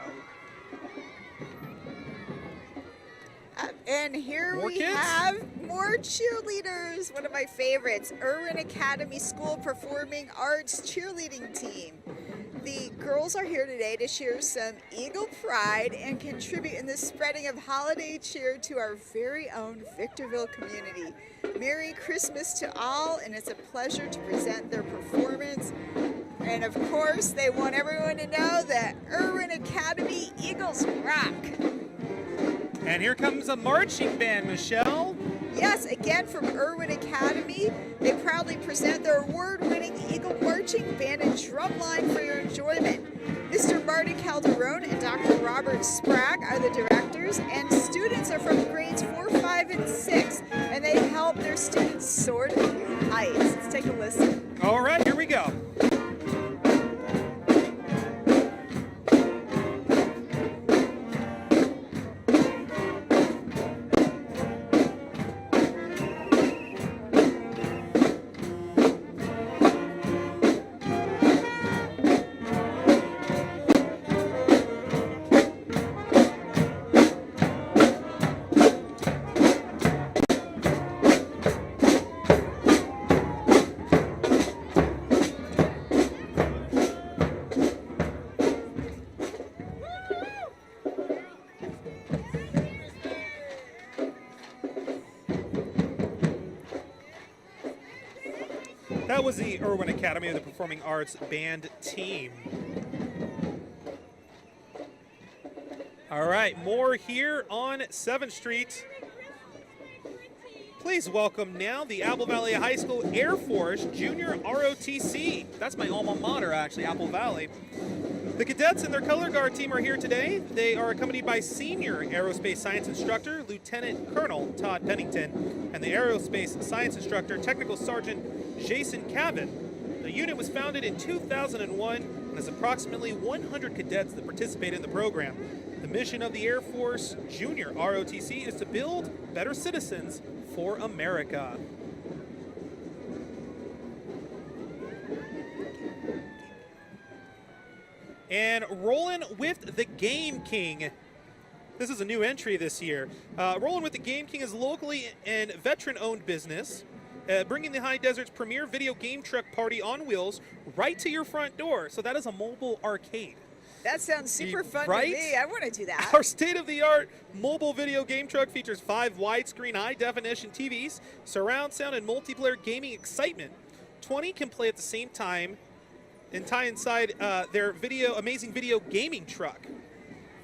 Speaker 4: And here we have more cheerleaders. One of my favorites, Irwin Academy School Performing Arts Cheerleading Team. The girls are here today to share some Eagle pride and contribute in the spreading of holiday cheer to our very own Victorville community. Merry Christmas to all, and it's a pleasure to present their performance. And of course, they want everyone to know that Irwin Academy Eagles rock.
Speaker 2: And here comes a marching band, Michelle.
Speaker 4: Yes, again from Irwin Academy. They proudly present their award-winning Eagle Marching Band and drum line for your enjoyment. Mr. Marty Calderon and Dr. Robert Sprague are the directors, and students are from grades 4, 5, and 6, and they help their students soar to new heights. Let's take a listen.
Speaker 2: All right, here we go. That was the Irwin Academy of the Performing Arts Band team. All right, more here on 7th Street. Please welcome now the Apple Valley High School Air Force Junior ROTC. That's my alma mater, actually, Apple Valley. The cadets and their color guard team are here today. They are accompanied by Senior Aerospace Science Instructor Lieutenant Colonel Todd Pennington and the Aerospace Science Instructor Technical Sergeant Jason Cavan. The unit was founded in 2001 and has approximately 100 cadets that participate in the program. The mission of the Air Force Junior ROTC is to build better citizens for America. And rolling with the Game King. This is a new entry this year. Rolling with the Game King is locally and veteran-owned business, bringing the High Desert's premier video game truck party on wheels right to your front door. So that is a mobile arcade.
Speaker 4: That sounds super fun
Speaker 2: Right?
Speaker 4: to me. I want to do that.
Speaker 2: Our state-of-the-art mobile video game truck features 5 widescreen high-definition TVs, surround sound, and multiplayer gaming excitement. 20 can play at the same time and tie inside their amazing video gaming truck.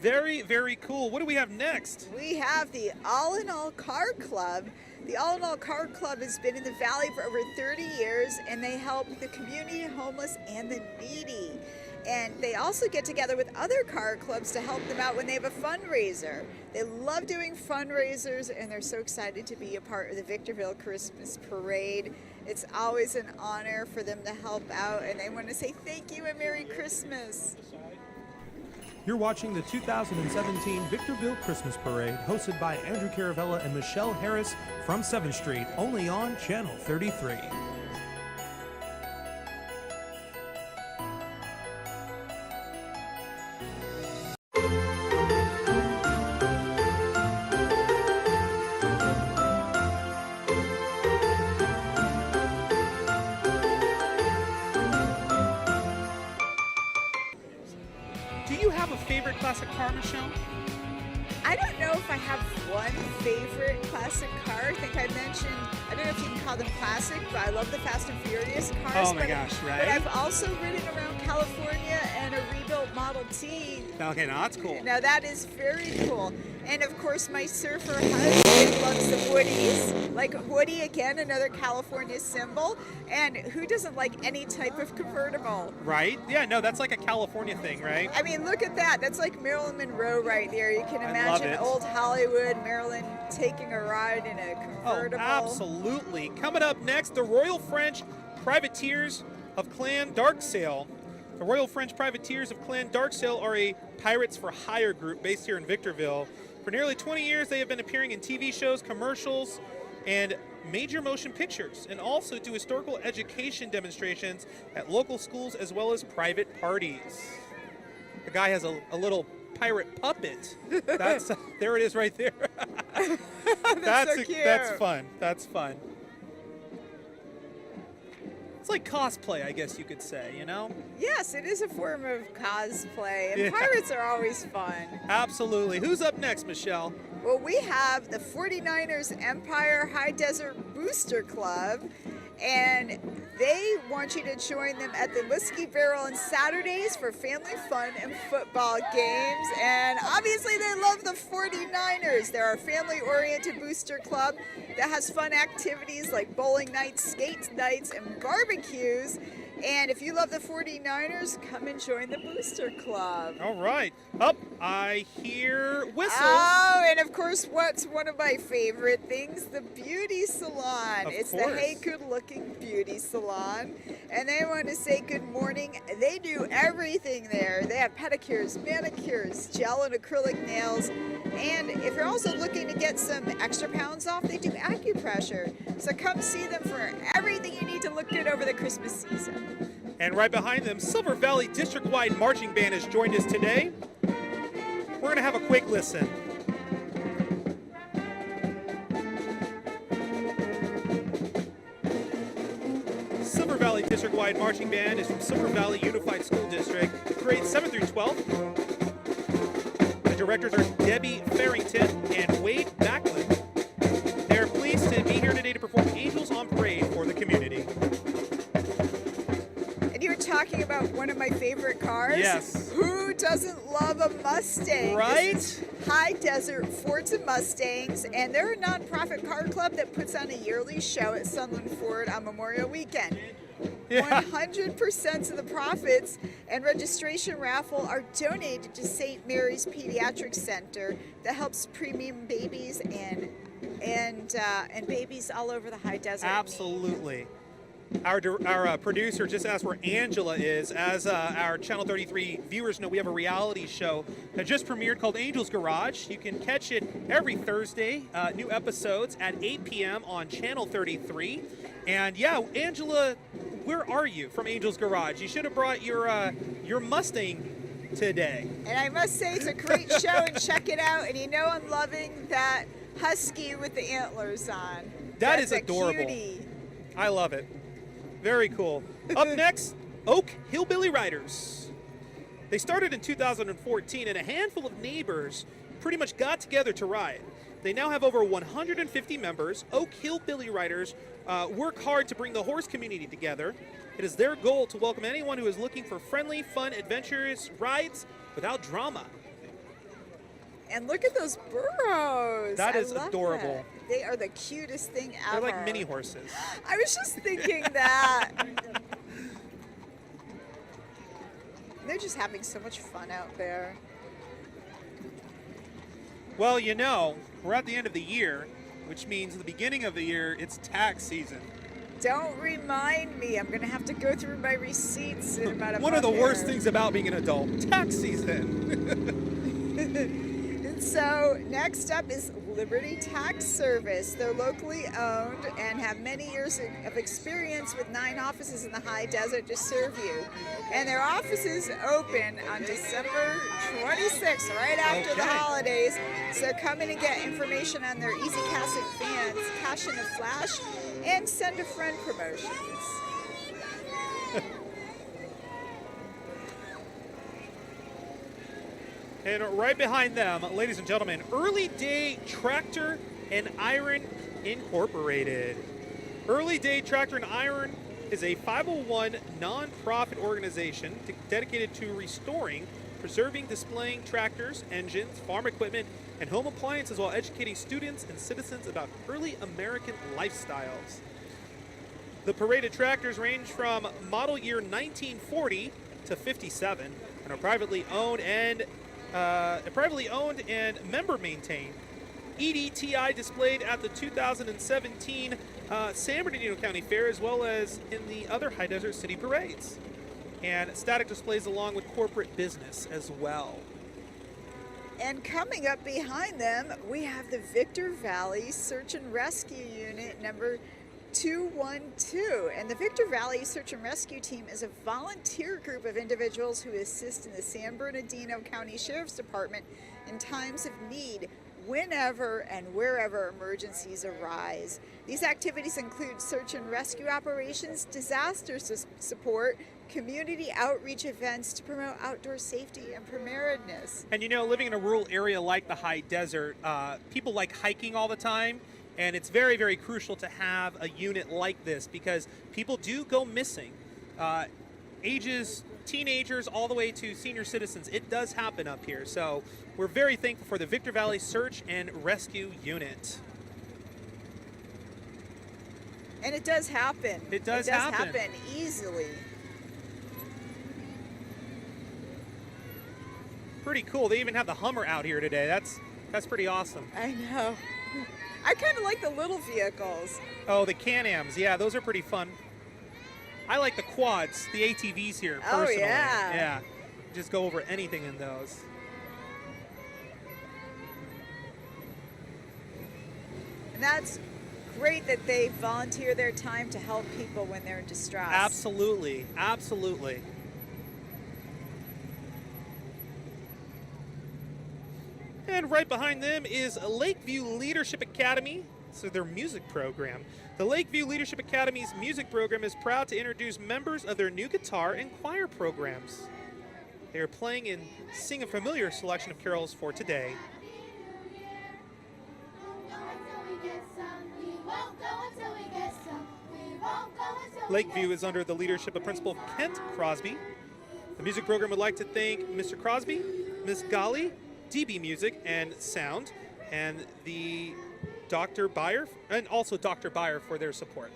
Speaker 2: Very, very cool. What do we have next?
Speaker 4: We have the All in All Car Club. The All in All Car Club has been in the Valley for over 30 years, and they help the community, homeless, and the needy. And they also get together with other car clubs to help them out when they have a fundraiser. They love doing fundraisers, and they're so excited to be a part of the Victorville Christmas Parade. It's always an honor for them to help out, and they want to say thank you and Merry Christmas.
Speaker 3: You're watching the 2017 Victorville Christmas Parade, hosted by Andrew Caravella and Michelle Harris from 7th Street, only on Channel 33.
Speaker 2: Do you have a favorite classic car, Michelle?
Speaker 4: I don't know if I have one favorite classic car. I think I mentioned, I don't know if you can call them classic, but I love the Fast and Furious cars.
Speaker 2: Oh my gosh, right?
Speaker 4: But I've also ridden around California and a rebuilt Model T.
Speaker 2: Okay, now that's cool.
Speaker 4: Now that is very cool. And of course my surfer husband loves the Woodies. Like Woody, again, another California symbol. And who doesn't like any type of convertible?
Speaker 2: Right? Yeah, no, that's like a California thing, right?
Speaker 4: I mean, look at that. That's like Marilyn Monroe right there. You can
Speaker 2: I love
Speaker 4: imagine
Speaker 2: it.
Speaker 4: old Hollywood, Marilyn taking a ride in a convertible.
Speaker 2: Oh, absolutely. Coming up next, the Royal French Privateers of Clan Darksail. The Royal French Privateers of Clan Darksail are a pirates for hire group based here in Victorville. For nearly 20 years, they have been appearing in TV shows, commercials, and major motion pictures, and also do historical education demonstrations at local schools as well as private parties. The guy has a little pirate puppet. That's there it is right there.
Speaker 4: That's so cute.
Speaker 2: That's fun. That's fun. It's like cosplay, I guess you could say, you know?
Speaker 4: Yes, it is a form of cosplay, and pirates are always fun.
Speaker 2: Absolutely. Who's up next, Michelle?
Speaker 4: Well, we have the 49ers Empire High Desert Booster Club, and they want you to join them at the Whiskey Barrel on Saturdays for family fun and football games. And obviously they love the 49ers. They're a family-oriented booster club that has fun activities like bowling nights, skate nights, and barbecues. And if you love the 49ers, come and join the booster club.
Speaker 2: All right. Up, I hear whistles.
Speaker 4: Oh, and of course, what's one of my favorite things? The beauty salon. It's the Hey Good Looking Beauty Salon. And they want to say good morning. They do everything there. They have pedicures, manicures, gel and acrylic nails. And if you're also looking to get some extra pounds off, they do acupressure. So come see them for everything you need to look good over the Christmas season.
Speaker 2: And right behind them, Silver Valley District-wide Marching Band has joined us today. We're going to have a quick listen. Silver Valley District-wide Marching Band is from Silver Valley Unified School District, grades 7 through 12. The directors are Debbie Farrington and Wade Backlund. They're pleased to be here today to perform Angels on Parade for the community.
Speaker 4: And you were talking about one of my favorite cars?
Speaker 2: Yes.
Speaker 4: Who doesn't love a Mustang?
Speaker 2: Right?
Speaker 4: This is High Desert Fords and Mustangs, and they're a nonprofit car club that puts on a yearly show at Sunland Ford on Memorial Weekend.
Speaker 2: Yeah.
Speaker 4: 100% of the profits and registration raffle are donated to St. Mary's Pediatric Center that helps premium babies and babies all over the high desert.
Speaker 2: Absolutely. Our producer just asked where Angela is. As our Channel 33 viewers know, we have a reality show that just premiered called Angel's Garage. You can catch it every Thursday, new episodes at 8 p.m. on Channel 33. And yeah, Angela, where are you from Angel's Garage? You should have brought your Mustang today.
Speaker 4: And I must say, it's a great show, and check it out. And you know I'm loving that husky with the antlers on.
Speaker 2: That is
Speaker 4: That's a
Speaker 2: adorable.
Speaker 4: cutie.
Speaker 2: I love it. Very cool. Up next, Oak Hillbilly Riders. They started in 2014, and a handful of neighbors pretty much got together to ride. They now have over 150 members. Oak Hillbilly Riders work hard to bring the horse community together. It is their goal to welcome anyone who is looking for friendly, fun, adventurous rides without drama.
Speaker 4: And look at those burros.
Speaker 2: That
Speaker 4: I
Speaker 2: is
Speaker 4: love
Speaker 2: adorable.
Speaker 4: that. They are the cutest thing ever.
Speaker 2: They're like mini horses.
Speaker 4: I was just thinking that. They're just having so much fun out there.
Speaker 2: Well, you know, we're at the end of the year, which means the beginning of the year, it's tax season.
Speaker 4: Don't remind me. I'm going to have to go through my receipts in about a
Speaker 2: One
Speaker 4: month
Speaker 2: of the worst
Speaker 4: here.
Speaker 2: things about being an adult, tax season.
Speaker 4: And so next up is Liberty Tax Service. They're locally owned and have many years of experience with 9 offices in the high desert to serve you. And their offices open on December 26th, right after the holidays. So come in and get information on their Easy Cash Advance, Cash in a Flash, and Send a Friend promotions.
Speaker 2: And right behind them, ladies and gentlemen, Early Day Tractor and Iron Incorporated. Early Day Tractor and Iron is a 501 nonprofit organization dedicated to restoring, preserving, displaying tractors, engines, farm equipment, and home appliances while educating students and citizens about early American lifestyles. The paraded tractors range from model year 1940 to 57 and are privately owned and member maintained. EDTI displayed at the 2017 San Bernardino County Fair, as well as in the other high desert city parades. And static displays along with corporate business as well.
Speaker 4: And coming up behind them, we have the Victor Valley Search and Rescue Unit number 212. And the Victor Valley Search and Rescue Team is a volunteer group of individuals who assist in the San Bernardino County Sheriff's Department in times of need. whenever and wherever emergencies arise. These activities include search and rescue operations, disaster support, community outreach events to promote outdoor safety and preparedness.
Speaker 2: And you know, living in a rural area like the high desert, people like hiking all the time, and it's very, very crucial to have a unit like this because people do go missing. Ages teenagers all the way to senior citizens, it does happen up here. So we're very thankful for the Victor Valley Search and Rescue Unit.
Speaker 4: And it does happen.
Speaker 2: It does
Speaker 4: happen easily.
Speaker 2: Pretty cool. They even have the Hummer out here today. That's pretty awesome.
Speaker 4: I know. I kind of like the little vehicles.
Speaker 2: Oh, the Can-Ams. Yeah, those are pretty fun. I like the quads, the ATVs here, personally.
Speaker 4: Oh, yeah.
Speaker 2: Yeah. Just go over anything in those.
Speaker 4: And that's great that they volunteer their time to help people when they're in distress.
Speaker 2: Absolutely. Absolutely. And right behind them is Lakeview Leadership Academy. So their music program. The Lakeview Leadership Academy's music program is proud to introduce members of their new guitar and choir programs. They are playing and sing a familiar selection of carols for today. Lakeview is under the leadership of Principal Kent Crosby. The music program would like to thank Mr. Crosby, Ms. Golly, DB Music and Sound, and the Dr. Byer, and also Dr. Byer for their support.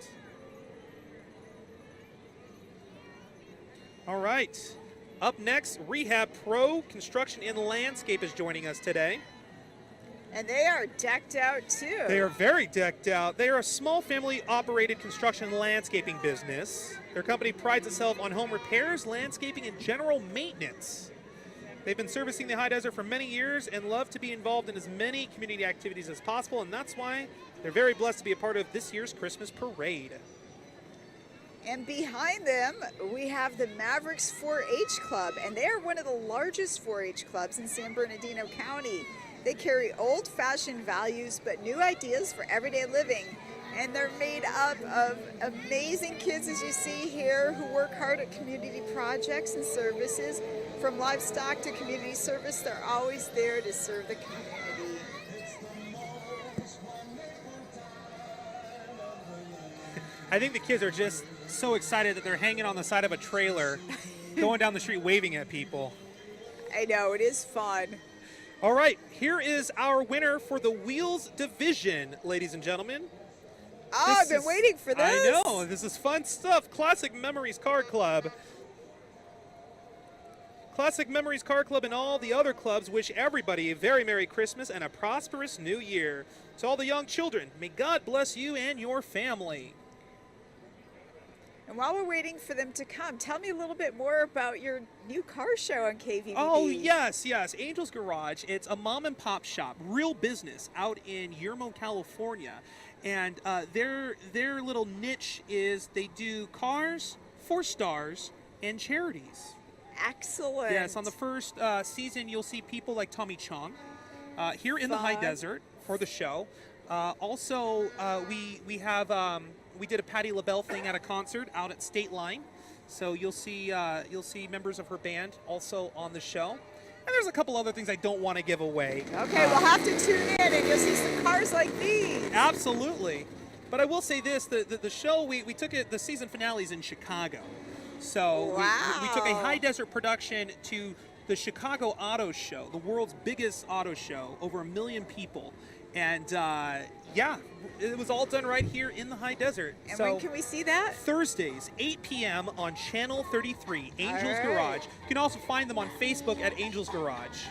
Speaker 2: All right. Up next, Rehab Pro Construction and Landscape is joining us today.
Speaker 4: And they are decked out too.
Speaker 2: They are very decked out. They are a small family-operated construction and landscaping business. Their company prides itself on home repairs, landscaping, and general maintenance. They've been servicing the high desert for many years and love to be involved in as many community activities as possible, and that's why they're very blessed to be a part of this year's Christmas Parade.
Speaker 4: And behind them, we have the Mavericks 4-H Club, and they are one of the largest 4-H clubs in San Bernardino County. They carry old-fashioned values, but new ideas for everyday living. And they're made up of amazing kids, as you see here, who work hard at community projects and services. From livestock to community service, they're always there to serve the community.
Speaker 2: I think the kids are just so excited that they're hanging on the side of a trailer, going down the street waving at people.
Speaker 4: I know, it is fun.
Speaker 2: All right, here is our winner for the Wheels Division, ladies and gentlemen.
Speaker 4: Oh, I've been waiting for this.
Speaker 2: I know, this is fun stuff. Classic Memories Car Club. Classic Memories Car Club and all the other clubs wish everybody a very Merry Christmas and a prosperous New Year. To all the young children, may God bless you and your family.
Speaker 4: And while we're waiting for them to come, tell me a little bit more about your new car show on KVVB.
Speaker 2: Oh, yes. Angel's Garage. It's a mom and pop shop, real business out in Yermo, California. And their little niche is they do cars, 4-stars, and charities.
Speaker 4: Excellent.
Speaker 2: Yes, on the first season, you'll see people like Tommy Chong here in the high desert for the show. Also, we did a Patti LaBelle thing at a concert out at State Line, so you'll see members of her band also on the show. And there's a couple other things I don't want to give away.
Speaker 4: Okay, we'll have to tune in and you'll see some cars like these.
Speaker 2: Absolutely. But I will say this, the show, we took it, the season finale is in Chicago. So
Speaker 4: wow.
Speaker 2: we took a high desert production to the Chicago Auto Show, the world's biggest auto show, over 1 million people. And yeah, it was all done right here in the high desert.
Speaker 4: And
Speaker 2: so
Speaker 4: when can we see that?
Speaker 2: Thursdays, 8 p.m. on Channel 33, Angel's
Speaker 4: right.
Speaker 2: Garage. You can also find them on Facebook at Angel's Garage.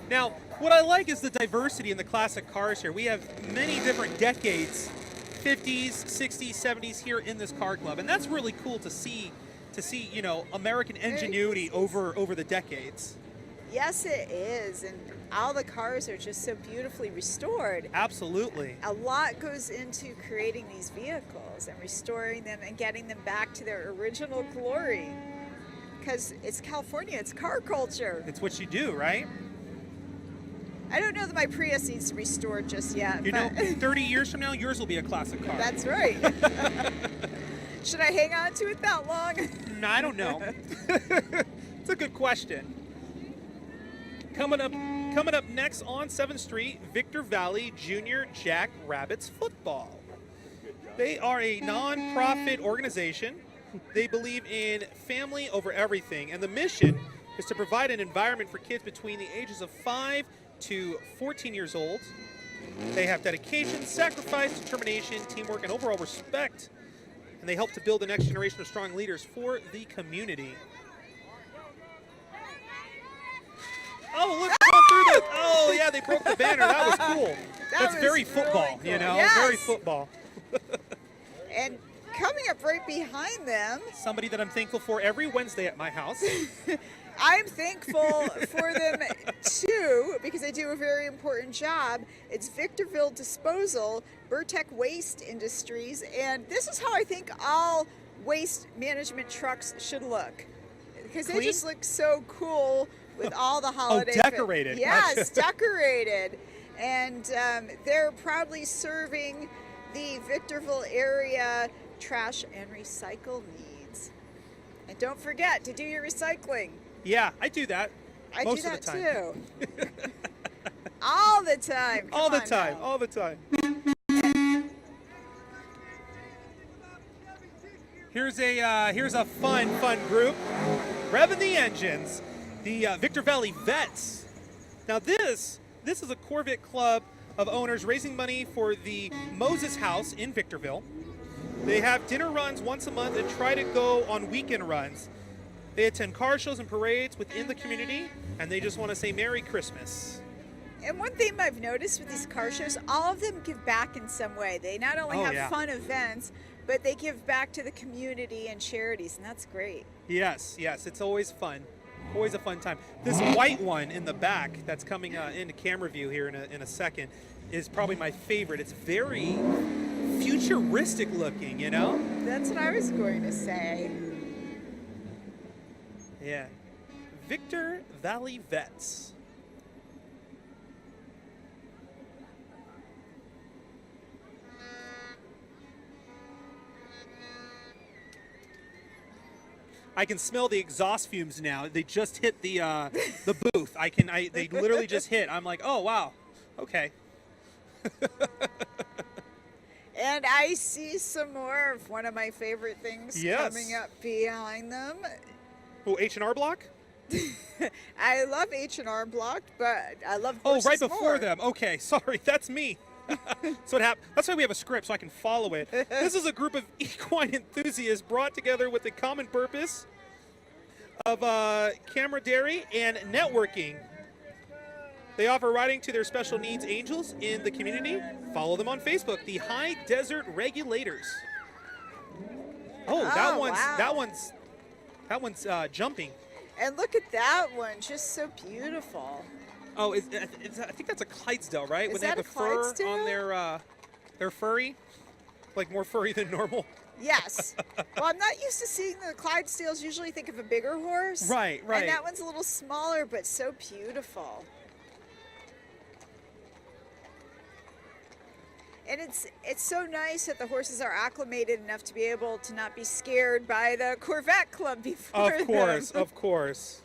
Speaker 2: Now, what I like is the diversity in the classic cars here. We have many different decades, 50s, 60s, 70s here in this car club. And that's really cool to see, you know, American ingenuity over the decades.
Speaker 4: Yes, it is. And all the cars are just so beautifully restored.
Speaker 2: Absolutely.
Speaker 4: A lot goes into creating these vehicles and restoring them and getting them back to their original glory. because it's California. It's car culture.
Speaker 2: It's what you do, right?
Speaker 4: I don't know that my Prius needs to be stored just yet.
Speaker 2: You know,
Speaker 4: but
Speaker 2: 30 years from now, yours will be a classic car.
Speaker 4: that's right. Should I hang on to it that long?
Speaker 2: No, I don't know. It's a good question. Coming up next on 7th Street, Victor Valley Junior Jack Rabbits Football. They are a non-profit organization. They believe in family over everything, and the mission is to provide an environment for kids between the ages of 5 to 14 years old. They have dedication, sacrifice, determination, teamwork, and overall respect, and they help to build the next generation of strong leaders for the community. Oh, look, gone through the, oh yeah, they broke the banner. That was cool. That's
Speaker 4: was
Speaker 2: very
Speaker 4: really
Speaker 2: football,
Speaker 4: cool.
Speaker 2: you know,
Speaker 4: Yes.
Speaker 2: very football.
Speaker 4: And coming up right behind them,
Speaker 2: Somebody that I'm thankful for every Wednesday at my house.
Speaker 4: I'm thankful for them too, because they do a very important job. It's Victorville Disposal, Burtech Waste Industries, and this is how I think all waste management trucks should look, because they
Speaker 2: Clean?
Speaker 4: just look so cool with all the holiday.
Speaker 2: decorated.
Speaker 4: Yes, decorated, and they're proudly serving the Victorville area trash and recycle needs. And don't forget to do your recycling.
Speaker 2: Yeah, I do that.
Speaker 4: I
Speaker 2: most
Speaker 4: do that
Speaker 2: of the time.
Speaker 4: too. All the time.
Speaker 2: All
Speaker 4: Come
Speaker 2: the
Speaker 4: on
Speaker 2: time.
Speaker 4: now.
Speaker 2: All the time. Here's a fun group. Revving the engines, the Victor Valley Vets. Now this is a Corvette club of owners raising money for the Moses House in Victorville. They have dinner runs once a month and try to go on weekend runs. They attend car shows and parades within the community, and they just want to say Merry Christmas.
Speaker 4: And one thing I've noticed with these car shows, all of them give back in some way. They not only
Speaker 2: Oh,
Speaker 4: have
Speaker 2: yeah.
Speaker 4: fun events, but they give back to the community and charities, and that's great.
Speaker 2: Yes, it's always fun. Always a fun time. This white one in the back that's coming into camera view here in a second is probably my favorite. It's very futuristic looking, you know?
Speaker 4: That's what I was going to say.
Speaker 2: Yeah. Victor Valley Vets. I can smell the exhaust fumes now. They just hit the booth. They literally just hit. I'm like, oh wow, okay.
Speaker 4: And I see some more of one of my favorite things
Speaker 2: Yes.
Speaker 4: coming up behind them.
Speaker 2: Oh, H&R Block?
Speaker 4: I love H&R Block, but I love
Speaker 2: Oh,
Speaker 4: horses
Speaker 2: right before
Speaker 4: more.
Speaker 2: them. Okay, sorry, that's me. So that's why we have a script so I can follow it. This is a group of equine enthusiasts brought together with the common purpose of camaraderie and networking. They offer riding to their special needs angels in the community. Follow them on Facebook, the High Desert Regulators. Oh, that
Speaker 4: Oh,
Speaker 2: one's
Speaker 4: wow.
Speaker 2: that one's jumping.
Speaker 4: And look at that one, just so beautiful.
Speaker 2: Oh, I think that's a Clydesdale, right?
Speaker 4: Is
Speaker 2: When they
Speaker 4: that
Speaker 2: have
Speaker 4: a
Speaker 2: the fur
Speaker 4: Clydesdale?
Speaker 2: on their furry, like more furry than normal.
Speaker 4: Yes. Well, I'm not used to seeing the Clydesdales. Usually think of a bigger horse.
Speaker 2: Right.
Speaker 4: And that one's a little smaller, but so beautiful. And it's so nice that the horses are acclimated enough to be able to not be scared by the Corvette Club before
Speaker 2: Of course,
Speaker 4: them.
Speaker 2: of course.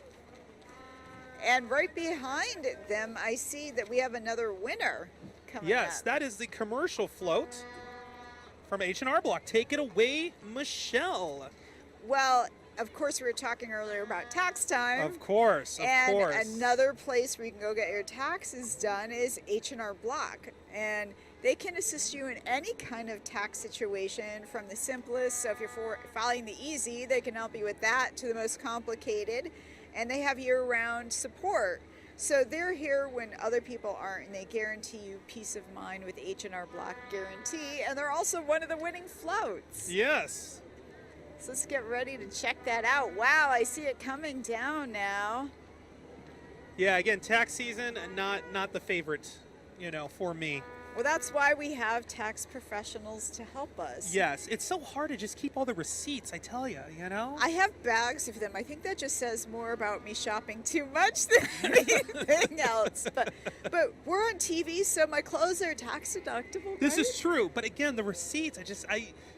Speaker 4: And right behind them, I see that we have another winner coming
Speaker 2: Yes,
Speaker 4: up.
Speaker 2: that is the commercial float from H&R Block. Take it away, Michelle.
Speaker 4: Well, of course, we were talking earlier about tax time.
Speaker 2: Of course, of
Speaker 4: And
Speaker 2: course.
Speaker 4: another place where you can go get your taxes done is H&R Block. And they can assist you in any kind of tax situation, from the simplest, so if you're filing the easy, they can help you with that, to the most complicated. And they have year-round support. So they're here when other people aren't, and they guarantee you peace of mind with H&R Block Guarantee. And they're also one of the winning floats.
Speaker 2: Yes.
Speaker 4: So let's get ready to check that out. Wow, I see it coming down now.
Speaker 2: Yeah, again, tax season, not the favorite, for me.
Speaker 4: Well, that's why we have tax professionals to help us.
Speaker 2: Yes, it's so hard to just keep all the receipts, I tell you, you know?
Speaker 4: I have bags of them. I think that just says more about me shopping too much than anything else. But we're on TV, so my clothes are tax deductible.
Speaker 2: This
Speaker 4: right?
Speaker 2: is true, but again, the receipts,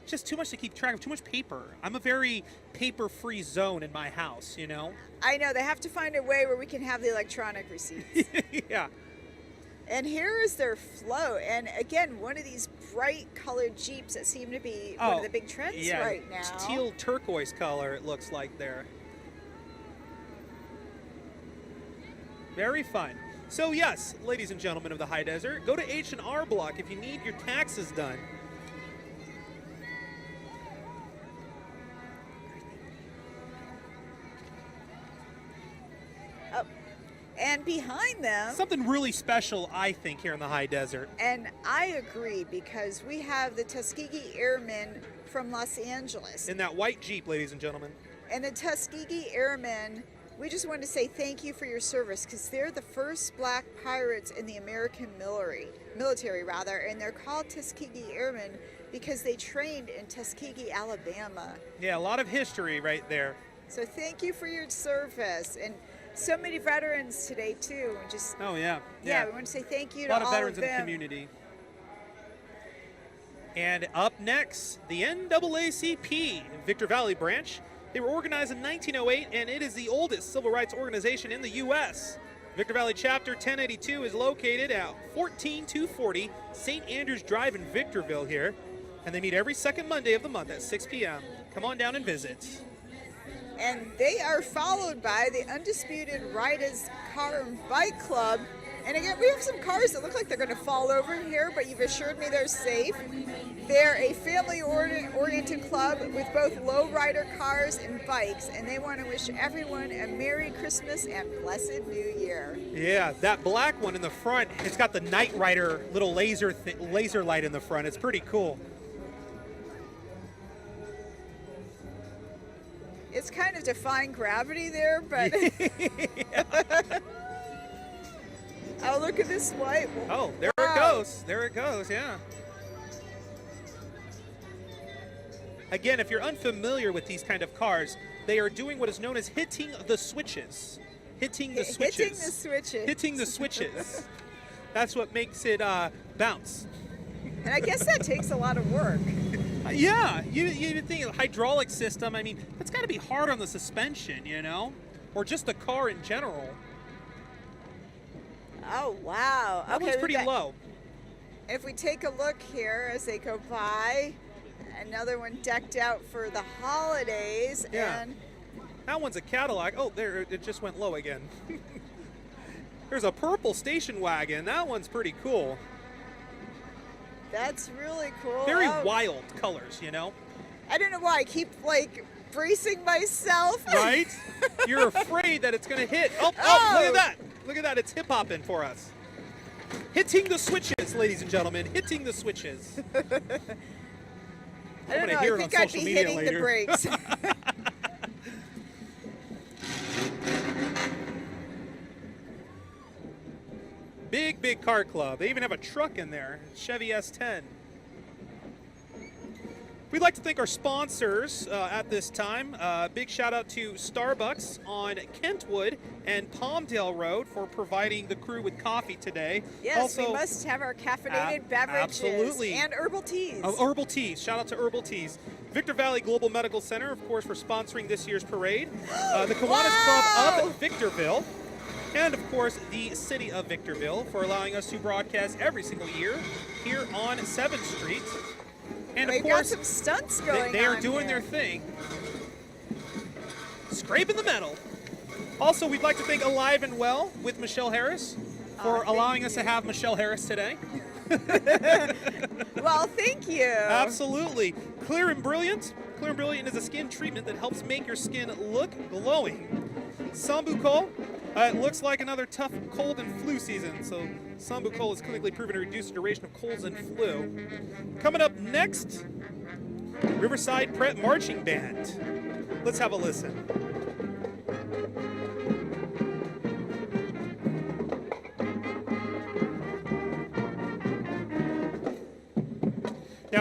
Speaker 2: just too much to keep track of, too much paper. I'm a very paper-free zone in my house, you know?
Speaker 4: I know. They have to find a way where we can have the electronic receipts.
Speaker 2: Yeah.
Speaker 4: And here is their float. And again, one of these bright colored Jeeps that seem to be one of the big trends right now.
Speaker 2: Teal turquoise color, it looks like there. Very fun. So yes, ladies and gentlemen of the high desert, go to H&R Block if you need your taxes done.
Speaker 4: And behind them,
Speaker 2: Something really special, I think, here in the high desert.
Speaker 4: and I agree, because we have the Tuskegee Airmen from Los Angeles.
Speaker 2: In that white Jeep, ladies and gentlemen.
Speaker 4: And the Tuskegee Airmen, we just want to say thank you for your service, because they're the first black pirates in the American military, and they're called Tuskegee Airmen because they trained in Tuskegee, Alabama.
Speaker 2: Yeah, a lot of history right there.
Speaker 4: So thank you for your service. And so many veterans today too. And just
Speaker 2: Oh, yeah.
Speaker 4: we want to say thank you
Speaker 2: A
Speaker 4: to
Speaker 2: lot of
Speaker 4: all
Speaker 2: veterans
Speaker 4: of
Speaker 2: in the
Speaker 4: them.
Speaker 2: community. And up next, the NAACP Victor Valley branch. They were organized in 1908, and it is the oldest civil rights organization in the U.S. Victor Valley Chapter 1082 is located at 14240 St. Andrews Drive in Victorville here, and they meet every second Monday of the month at 6 p.m. Come on down and visit.
Speaker 4: And they are followed by the Undisputed Riders Car and Bike Club. And again, we have some cars that look like they're going to fall over here, but you've assured me they're safe. They're a family-oriented club with both low-rider cars and bikes, and they want to wish everyone a Merry Christmas and Blessed New Year.
Speaker 2: Yeah, that black one in the front, it's got the Knight Rider little laser light in the front. It's pretty cool.
Speaker 4: It's kind of defying gravity there, but oh, look at this white one.
Speaker 2: Oh, there
Speaker 4: Wow.
Speaker 2: it goes. There it goes, yeah. Again, if you're unfamiliar with these kind of cars, they are doing what is known as hitting the switches. Hitting the switches.
Speaker 4: Hitting the switches.
Speaker 2: Hitting the switches. That's what makes it bounce.
Speaker 4: And I guess that takes a lot of work.
Speaker 2: Yeah, you would think a hydraulic system, I mean, that's got to be hard on the suspension, you know? Or just the car in general.
Speaker 4: Oh, wow.
Speaker 2: That one's pretty low.
Speaker 4: If we take a look here as they go by, another one decked out for the holidays.
Speaker 2: Yeah.
Speaker 4: And
Speaker 2: That one's a Cadillac. Oh, there, it just went low again. There's a purple station wagon. That one's pretty cool.
Speaker 4: that's really cool.
Speaker 2: Very
Speaker 4: Oh,
Speaker 2: wild colors, you know?
Speaker 4: I don't know why I keep like bracing myself.
Speaker 2: Right? You're afraid that it's going to hit. Oh, look
Speaker 4: Oh.
Speaker 2: at that. Look at that. It's hip-hopping for us. Hitting the switches, ladies and gentlemen. Hitting the switches.
Speaker 4: I don't
Speaker 2: gonna
Speaker 4: know.
Speaker 2: hear
Speaker 4: I
Speaker 2: it on
Speaker 4: think I'd
Speaker 2: social
Speaker 4: be
Speaker 2: media
Speaker 4: hitting
Speaker 2: later.
Speaker 4: the brakes.
Speaker 2: Big, big car club. They even have a truck in there. Chevy S10. We'd like to thank our sponsors at this time. Big shout out to Starbucks on Kentwood and Palmdale Road for providing the crew with coffee today.
Speaker 4: Yes,
Speaker 2: also,
Speaker 4: we must have our caffeinated beverages.
Speaker 2: absolutely.
Speaker 4: And herbal teas.
Speaker 2: Herbal Teas. Shout out to Herbal Teas. Victor Valley Global Medical Center, of course, for sponsoring this year's parade. The Kiwanis Club of Victorville. And, of course, the City of Victorville for allowing us to broadcast every single year here on 7th Street. And,
Speaker 4: We've
Speaker 2: of course,
Speaker 4: got some stunts going
Speaker 2: they are
Speaker 4: on
Speaker 2: doing
Speaker 4: here.
Speaker 2: their thing. Scraping the metal. Also, we'd like to thank Alive and Well with Michelle Harris for
Speaker 4: thank
Speaker 2: allowing us
Speaker 4: you.
Speaker 2: to have Michelle Harris today.
Speaker 4: Well, thank you.
Speaker 2: Absolutely. Clear and Brilliant. Clear and Brilliant is a skin treatment that helps make your skin look glowing. Sambucol. It looks like another tough cold and flu season. So Sambucol is clinically proven to reduce the duration of colds and flu. Coming up next, Riverside Prep Marching Band. Let's have a listen.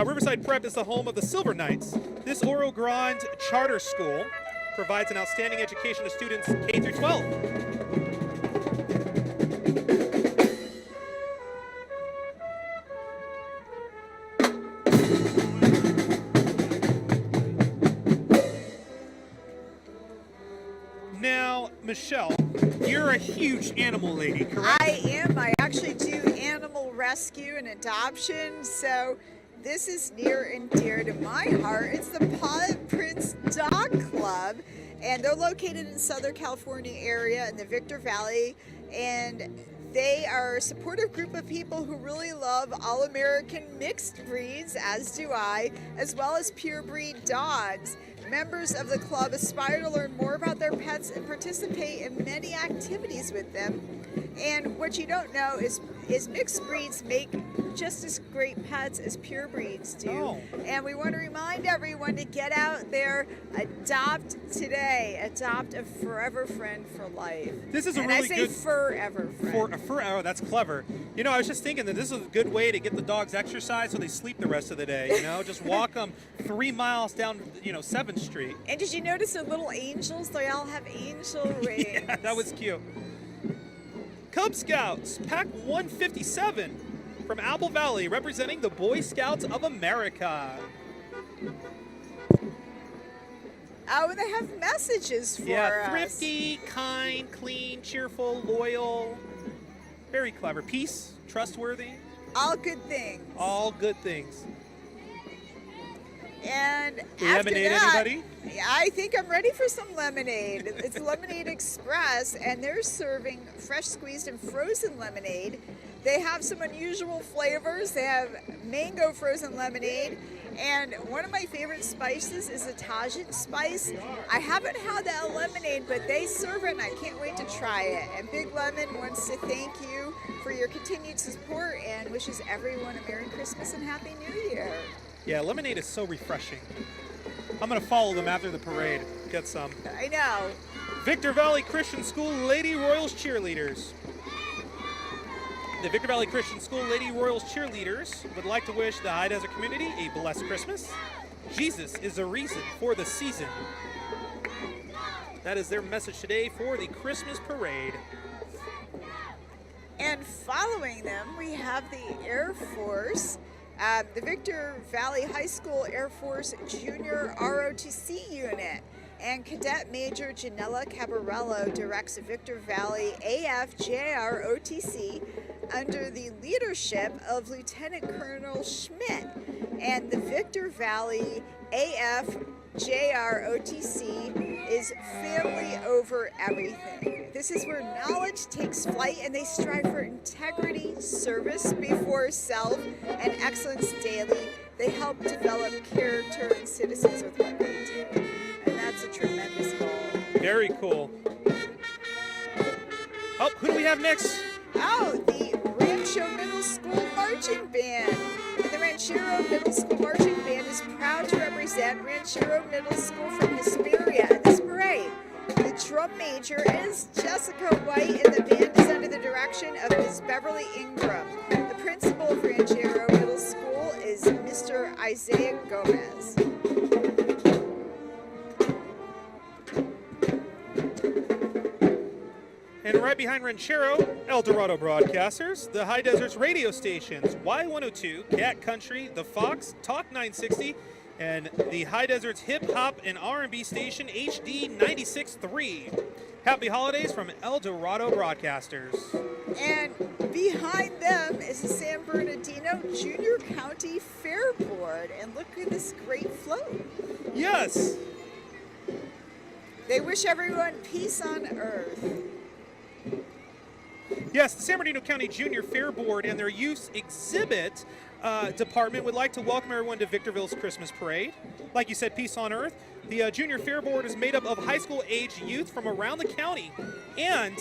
Speaker 2: Now, Riverside Prep is the home of the Silver Knights. This Oro Grande charter school provides an outstanding education to students K through 12. Now, Michelle, you're a huge animal lady, correct?
Speaker 4: I am. I actually do animal rescue and adoption, so this is near and dear to my heart. It's the Paw Prints Dog Club, and they're located in Southern California area in the Victor Valley, and they are a supportive group of people who really love all-American mixed breeds, as do I, as well as pure breed dogs. Members of the club aspire to learn more about their pets and participate in many activities with them. And what you don't know is mixed breeds make just as great pets as pure breeds do.
Speaker 2: Oh.
Speaker 4: And we want to remind everyone to get out there, adopt today, adopt a forever friend for life.
Speaker 2: This is a
Speaker 4: and
Speaker 2: really
Speaker 4: I say
Speaker 2: good
Speaker 4: forever friend.
Speaker 2: Oh, that's clever. You know, I was just thinking that this is a good way to get the dogs exercise so they sleep the rest of the day. You know, just walk them 3 miles down, 7th Street.
Speaker 4: And did you notice the little angels? They all have angel rings.
Speaker 2: Yeah, that was cute. Cub Scouts, Pack 157 from Apple Valley, representing the Boy Scouts of America.
Speaker 4: Oh, and they have messages for
Speaker 2: Yeah,
Speaker 4: us.
Speaker 2: thrifty, kind, clean, cheerful, loyal. Very clever. Peace, trustworthy,
Speaker 4: All good things.
Speaker 2: all good things.
Speaker 4: And after
Speaker 2: Lemonade,
Speaker 4: that,
Speaker 2: anybody?
Speaker 4: I think I'm ready for some lemonade. It's Lemonade Express, and they're serving fresh squeezed and frozen lemonade. They have some unusual flavors. They have mango frozen lemonade, and one of my favorite spices is the Tajin spice. I haven't had that lemonade, but they serve it, and I can't wait to try it. And Big Lemon wants to thank you for your continued support and wishes everyone a Merry Christmas and Happy New Year.
Speaker 2: Yeah, lemonade is so refreshing. I'm going to follow them after the parade. Get some.
Speaker 4: I know.
Speaker 2: Victor Valley Christian School Lady Royals Cheerleaders. The Victor Valley Christian School Lady Royals Cheerleaders would like to wish the High Desert community a blessed Christmas. Jesus is a reason for the season. That is their message today for the Christmas parade.
Speaker 4: And following them, we have the Air Force. The Victor Valley High School Air Force Junior ROTC unit, and Cadet Major Janella Cabarello directs Victor Valley AFJR OTC under the leadership of Lieutenant Colonel Schmidt, and the Victor Valley AFJR OTC is family over everything. This is where knowledge takes flight, and they strive for integrity, service before self, and excellence daily. They help develop character and citizens with what they do. And that's a tremendous goal.
Speaker 2: Very cool. Oh, who do we have next?
Speaker 4: Oh, the Rancho Middle School Marching Band. And the Ranchero Middle School Marching Band is proud to represent Ranchero Middle School from Hesperia at this parade. The drum major is Jessica White, and the band is under the direction of Ms. Beverly Ingram. The principal of Ranchero Middle School is Mr. Isaiah Gomez.
Speaker 2: And right behind Ranchero, El Dorado Broadcasters, the High Deserts radio stations, Y102, Cat Country, The Fox, Talk 960, and the High Deserts Hip Hop and R&B station HD 96.3. Happy holidays from El Dorado Broadcasters.
Speaker 4: And behind them is the San Bernardino Junior County Fair Board. And look at this great float.
Speaker 2: Yes.
Speaker 4: They wish everyone peace on earth.
Speaker 2: Yes, the San Bernardino County Junior Fair Board and their youth exhibit department would like to welcome everyone to Victorville's Christmas Parade. Like you said, peace on earth. The Junior Fair Board is made up of high school age youth from around the county. And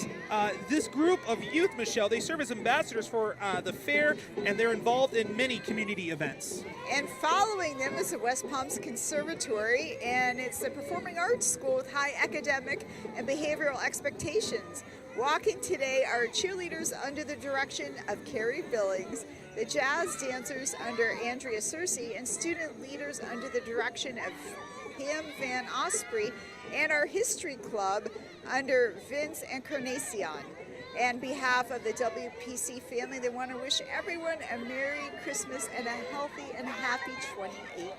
Speaker 2: this group of youth, Michelle, they serve as ambassadors for the fair, and they're involved in many community events.
Speaker 4: And following them is the West Palms Conservatory, and it's a performing arts school with high academic and behavioral expectations. Walking today are cheerleaders under the direction of Carrie Billings. the jazz dancers under Andrea Searcy, and student leaders under the direction of Pam Van Osprey, and our history club under Vince Encarnacion. And on behalf of the WPC family, they want to wish everyone a Merry Christmas and a healthy and happy 2018.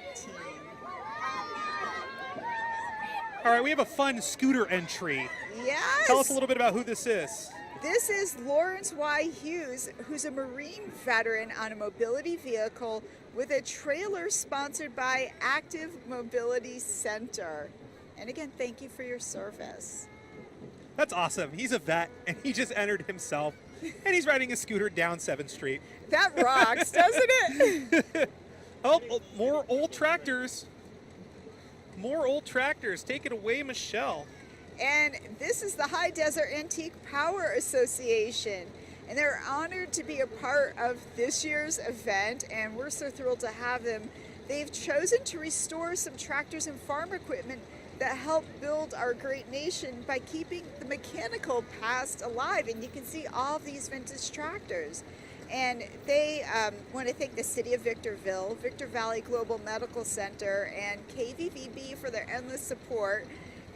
Speaker 2: All right, we have a fun scooter entry.
Speaker 4: Yes.
Speaker 2: Tell us a little bit about who this is.
Speaker 4: This is Lawrence Y. Hughes, who's a Marine veteran on a mobility vehicle with a trailer sponsored by Active Mobility Center. And again, thank you for your service.
Speaker 2: That's awesome. He's a vet, and he just entered himself, and he's riding a scooter down 7th Street.
Speaker 4: That rocks, doesn't it?
Speaker 2: Oh, more old tractors. More old tractors. Take it away, Michelle.
Speaker 4: And this is the High Desert Antique Power Association. And they're honored to be a part of this year's event, and we're so thrilled to have them. They've chosen to restore some tractors and farm equipment that help build our great nation by keeping the mechanical past alive. And you can see all of these vintage tractors. And they want to thank the City of Victorville, Victor Valley Global Medical Center, and KVVB for their endless support.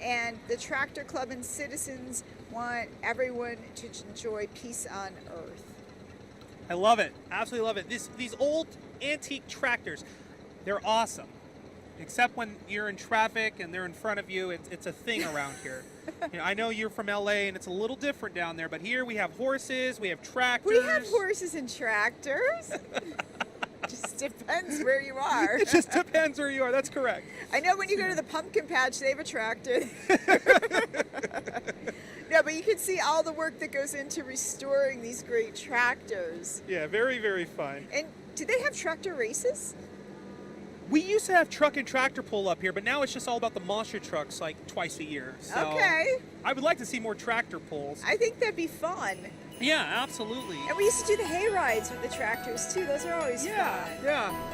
Speaker 4: And the Tractor Club and citizens want everyone to enjoy peace on earth.
Speaker 2: I love it. Absolutely love it. These old antique tractors, they're awesome. Except when you're in traffic and they're in front of you, it's a thing around here. You know, I know you're from LA and it's a little different down there, but here we have horses, we have tractors.
Speaker 4: We have horses and tractors. Just depends where you are.
Speaker 2: It just depends where you are. That's correct.
Speaker 4: I know when you go to the pumpkin patch, they have a tractor. No, but you can see all the work that goes into restoring these great tractors.
Speaker 2: Yeah, very, very fun.
Speaker 4: And do they have tractor races?
Speaker 2: We used to have truck and tractor pull up here, but now it's just all about the monster trucks like twice a year. So
Speaker 4: Okay.
Speaker 2: I would like to see more tractor pulls.
Speaker 4: I think that'd be fun.
Speaker 2: Yeah, absolutely.
Speaker 4: And we used to do the hay rides with the tractors too. Those are always fun.
Speaker 2: Yeah.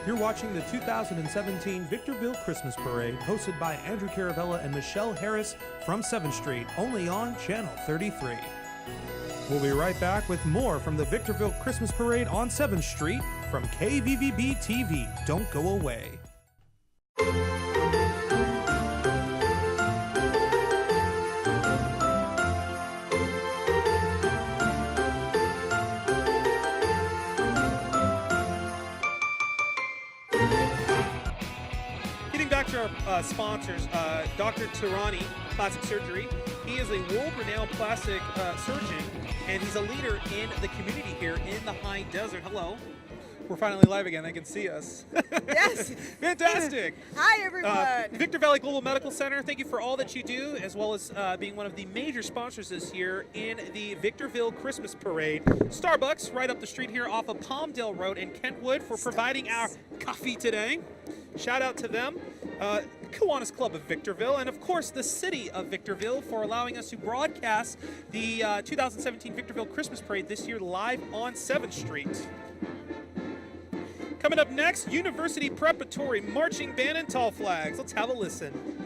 Speaker 3: You're watching the 2017 Victorville Christmas Parade, hosted by Andrew Caravella and Michelle Harris from 7th Street, only on Channel 33. We'll be right back with more from the Victorville Christmas Parade on 7th Street from KVVB.TV. Don't go away.
Speaker 2: Getting back to our sponsors, Dr. Tirani Plastic Surgery. He is a world-renowned plastic surgeon, and he's a leader in the community here in the High Desert. Hello. We're finally live again. They can see us.
Speaker 4: Yes.
Speaker 2: Fantastic.
Speaker 4: Hi, everyone.
Speaker 2: Victor Valley Global Medical Center, thank you for all that you do, as well as being one of the major sponsors this year in the Victorville Christmas Parade. Starbucks, right up the street here off of Palmdale Road in Kentwood, for providing our coffee today. Shout out to them. Kiwanis Club of Victorville, and of course the City of Victorville for allowing us to broadcast the 2017 Victorville Christmas Parade this year live on 7th Street. Coming up next, University Preparatory Marching Band and Tall Flags. Let's have a listen.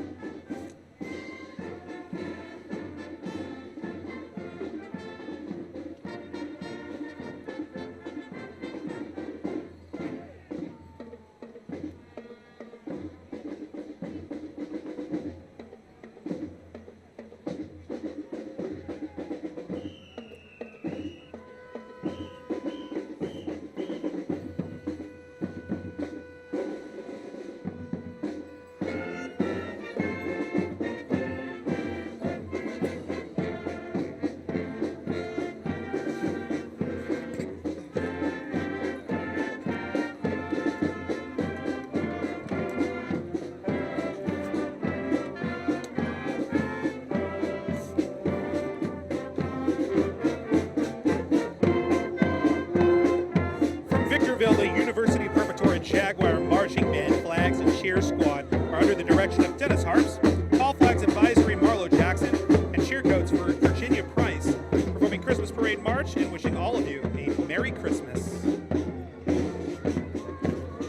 Speaker 2: The University Preparatory Jaguar Marching Band Flags and Cheer Squad are under the direction of Dennis Harps, Tall Flags Advisory Marlo Jackson, and cheer coats for Virginia Price, performing Christmas Parade March and wishing all of you a Merry Christmas.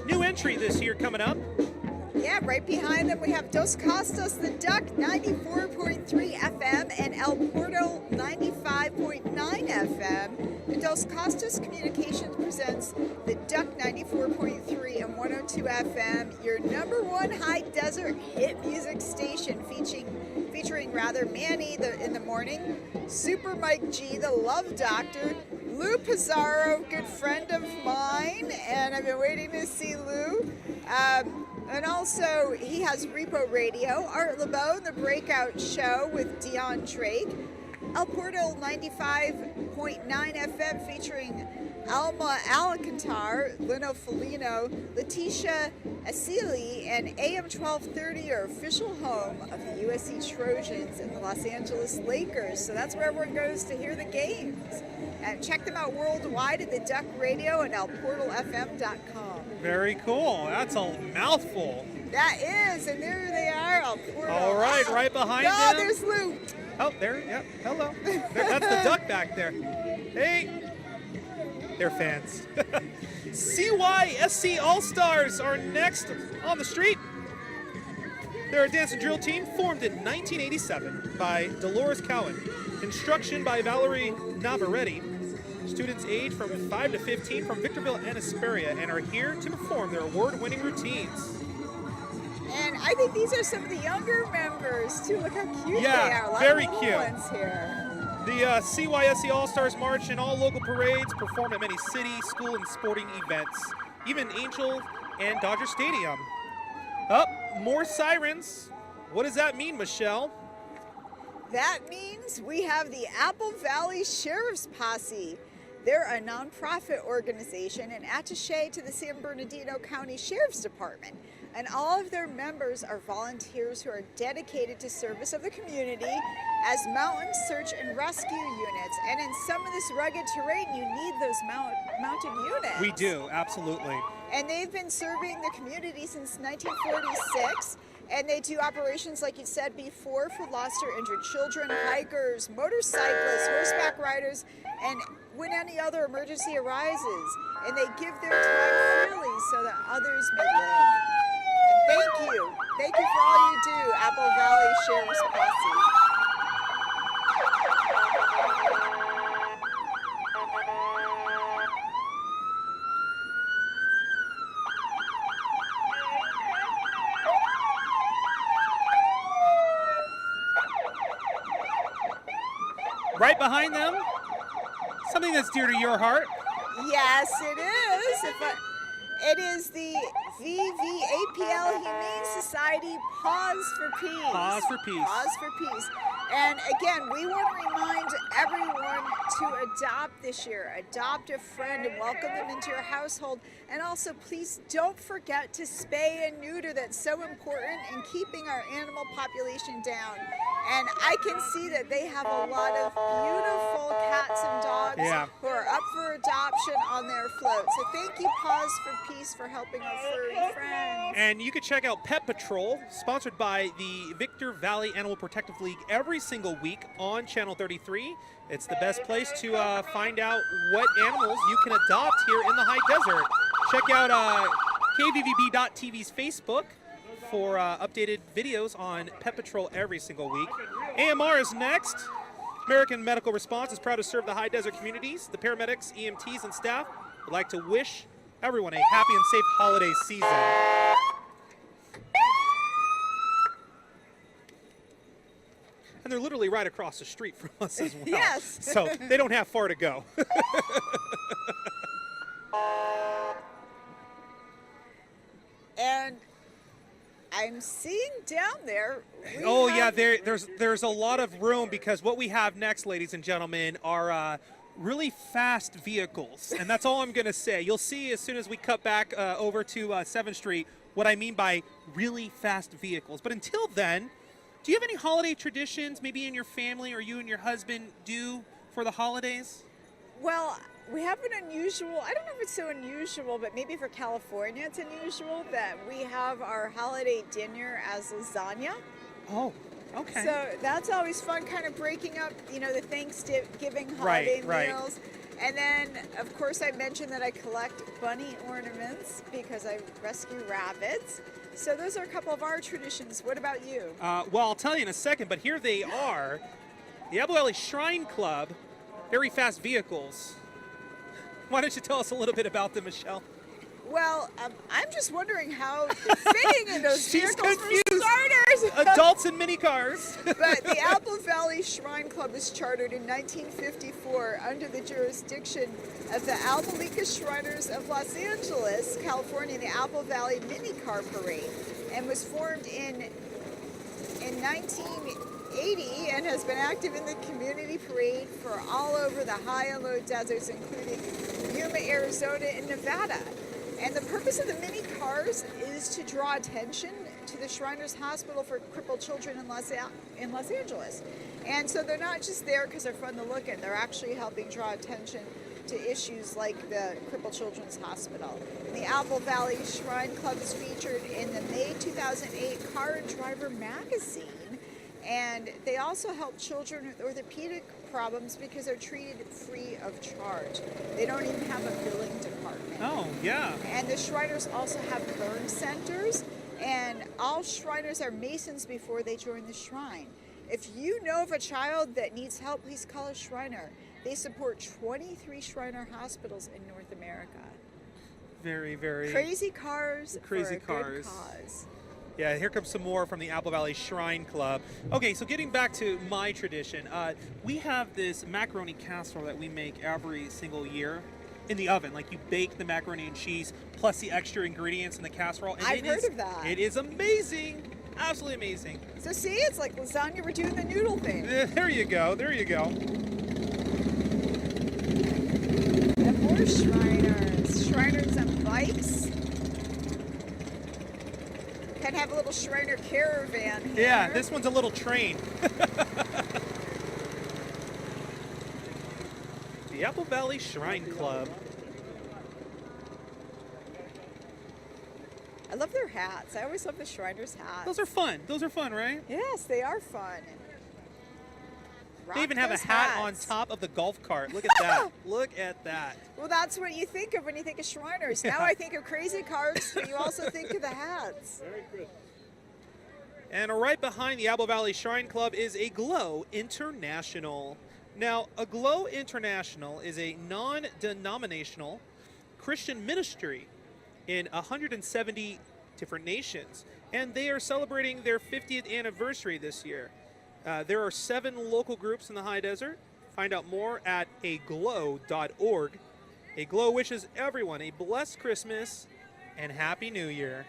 Speaker 2: New entry this year coming up.
Speaker 4: Yeah, right behind them we have Dos Costas the Duck 94.3 FM and El Porto 95.9 FM. And Dos Costas Communications presents the Duck 94.3 and 102 FM, your #1 high desert hit music station, featuring Manny in the morning, Super Mike G, the Love Doctor, Lou Pizarro, good friend of mine, and I've been waiting to see Lou. And also, he has Repo Radio, Art LeBeau, The Breakout Show with Dion Drake, El Portal 95.9 FM featuring Alma Alacantar, Lino Felino, Leticia Asili, and AM 1230, your official home of the USC Trojans and the Los Angeles Lakers. So that's where everyone goes to hear the games. And check them out worldwide at the Duck Radio and elportalfm.com.
Speaker 2: Very cool. That's a mouthful.
Speaker 4: That is, and there they are, El Portal.
Speaker 2: All right, right behind
Speaker 4: them. Oh,
Speaker 2: them.
Speaker 4: there's Lou.
Speaker 2: Oh, there, yep, hello. That's the duck back there. Hey, they're fans. CYSC All-Stars are next on the street. They're a dance and drill team formed in 1987 by Dolores Cowan. Instruction by Valerie Navarrete. Students age from 5 to 15 from Victorville and Hesperia and are here to perform their award-winning routines.
Speaker 4: And I think these are some of the younger members, too. Look how cute they are. A lot
Speaker 2: very
Speaker 4: of little
Speaker 2: cute.
Speaker 4: Ones here.
Speaker 2: The CYSC All-Stars March and all local parades perform at many city, school, and sporting events, even Angel and Dodger Stadium. More sirens. What does that mean, Michelle?
Speaker 4: That means we have the Apple Valley Sheriff's Posse. They're a nonprofit organization and attaché to the San Bernardino County Sheriff's Department. And all of their members are volunteers who are dedicated to service of the community as mountain search and rescue units. And in some of this rugged terrain, you need those mounted units.
Speaker 2: We do, absolutely.
Speaker 4: And they've been serving the community since 1946. And they do operations, like you said before, for lost or injured children, hikers, motorcyclists, horseback riders, and when any other emergency arises. And they give their time freely so that others may live. And thank you. Thank you for all you do, Apple Valley Sheriff's Posse.
Speaker 2: Right behind them, something that's dear to your heart.
Speaker 4: Yes, it is. It is the VVAPL Humane Society Pause for Peace.
Speaker 2: Pause for Peace.
Speaker 4: Pause for Peace. And again, we want to remind everyone to adopt this year. Adopt a friend and welcome them into your household. And also, please don't forget to spay and neuter. That's so important in keeping our animal population down. And I can see that they have a lot of beautiful cats and dogs who are up for adoption on their float. So thank you, Pause for Peace, for helping our furry friends.
Speaker 2: And you can check out Pet Patrol, sponsored by the Victor Valley Animal Protective League, every single week on Channel 33. It's the best place to find out what animals you can adopt here in the high desert. Check out KVVB.TV's Facebook for updated videos on Pet Patrol every single week. AMR is next. American Medical Response is proud to serve the high desert communities. The paramedics, EMTs, and staff would like to wish everyone a happy and safe holiday season. And they're literally right across the street from us as well.
Speaker 4: Yes.
Speaker 2: So they don't have far to go.
Speaker 4: And I'm seeing down there.
Speaker 2: There's a lot of room because what we have next, ladies and gentlemen, are really fast vehicles, and that's all I'm going to say. You'll see as soon as we cut back over to 7th Street what I mean by really fast vehicles. But until then, do you have any holiday traditions maybe in your family or you and your husband do for the holidays?
Speaker 4: Well, we have an unusual, I don't know if it's so unusual, but maybe for California it's unusual that we have our holiday dinner as lasagna.
Speaker 2: Oh, okay.
Speaker 4: So that's always fun, kind of breaking up, the Thanksgiving holiday meals. And then, of course, I mentioned that I collect bunny ornaments because I rescue rabbits. So those are a couple of our traditions. What about you?
Speaker 2: Well, I'll tell you in a second, but here they are. The Apple Valley Shrine Club, very fast vehicles. Why don't you tell us a little bit about them, Michelle?
Speaker 4: Well, I'm just wondering how they're fitting in those
Speaker 2: She's
Speaker 4: vehicles
Speaker 2: confused.
Speaker 4: for starters.
Speaker 2: Adults in mini cars.
Speaker 4: But the Apple Valley Shrine Club was chartered in 1954 under the jurisdiction of the Albalika Shriners of Los Angeles, California, the Apple Valley Mini Car Parade, and was formed in 1980 and has been active in the community parade for all over the high and low deserts, including Yuma, Arizona, and Nevada. And the purpose of the mini cars is to draw attention to the Shriners Hospital for Crippled Children in Los Angeles. And so they're not just there because they're fun to look at, they're actually helping draw attention to issues like the Crippled Children's Hospital. And the Apple Valley Shrine Club is featured in the May 2008 Car and Driver magazine. And they also help children with orthopedic problems because they're treated free of charge. They don't even have a billing department.
Speaker 2: Oh, yeah.
Speaker 4: And the Shriners also have burn centers, and all Shriners are Masons before they join the Shrine. If you know of a child that needs help, please call a Shriner. They support 23 Shriner hospitals in North America.
Speaker 2: Very, very
Speaker 4: Crazy cars
Speaker 2: Crazy
Speaker 4: for a
Speaker 2: cars.
Speaker 4: good cause.
Speaker 2: Yeah, here comes some more from the Apple Valley Shrine Club. Okay, so getting back to my tradition, we have this macaroni casserole that we make every single year in the oven. Like, you bake the macaroni and cheese plus the extra ingredients in the casserole. And
Speaker 4: I've heard of that.
Speaker 2: It is amazing. Absolutely amazing.
Speaker 4: So see, it's like lasagna, we're doing the noodle thing.
Speaker 2: There you go. There you go.
Speaker 4: And more Shriners. Shriners on bikes. Can have a little Shriner caravan here.
Speaker 2: Yeah, this one's a little train. The Apple Valley Shrine Club.
Speaker 4: I love their hats. I always love the Shriners' hats.
Speaker 2: Those are fun. Those are fun, right?
Speaker 4: Yes, they are fun.
Speaker 2: They even have a
Speaker 4: Rock those
Speaker 2: hat on
Speaker 4: hats.
Speaker 2: top of the golf cart. Look at that. Look at that.
Speaker 4: Well, that's what you think of when you think of Shriners. Now I think of crazy cars, but you also think of the hats.
Speaker 2: And right behind the Apple Valley Shrine Club is a Glow International. Now, a Glow International is a non-denominational Christian ministry in 170 different nations, and they are celebrating their 50th anniversary this year. There are 7 local groups in the high desert. Find out more at aglow.org. A Glow wishes everyone a blessed Christmas and Happy New Year.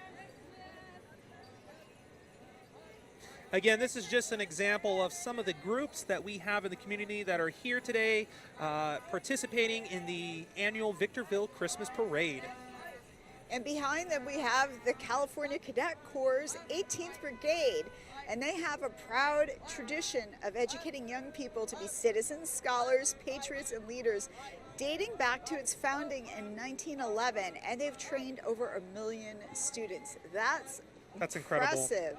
Speaker 2: Again, this is just an example of some of the groups that we have in the community that are here today participating in the annual Victorville Christmas Parade.
Speaker 4: And behind them we have the California Cadet Corps' 18th Brigade, and they have a proud tradition of educating young people to be citizens, scholars, patriots, and leaders dating back to its founding in 1911, and they've trained over 1 million students. That's
Speaker 2: incredible.
Speaker 4: Impressive.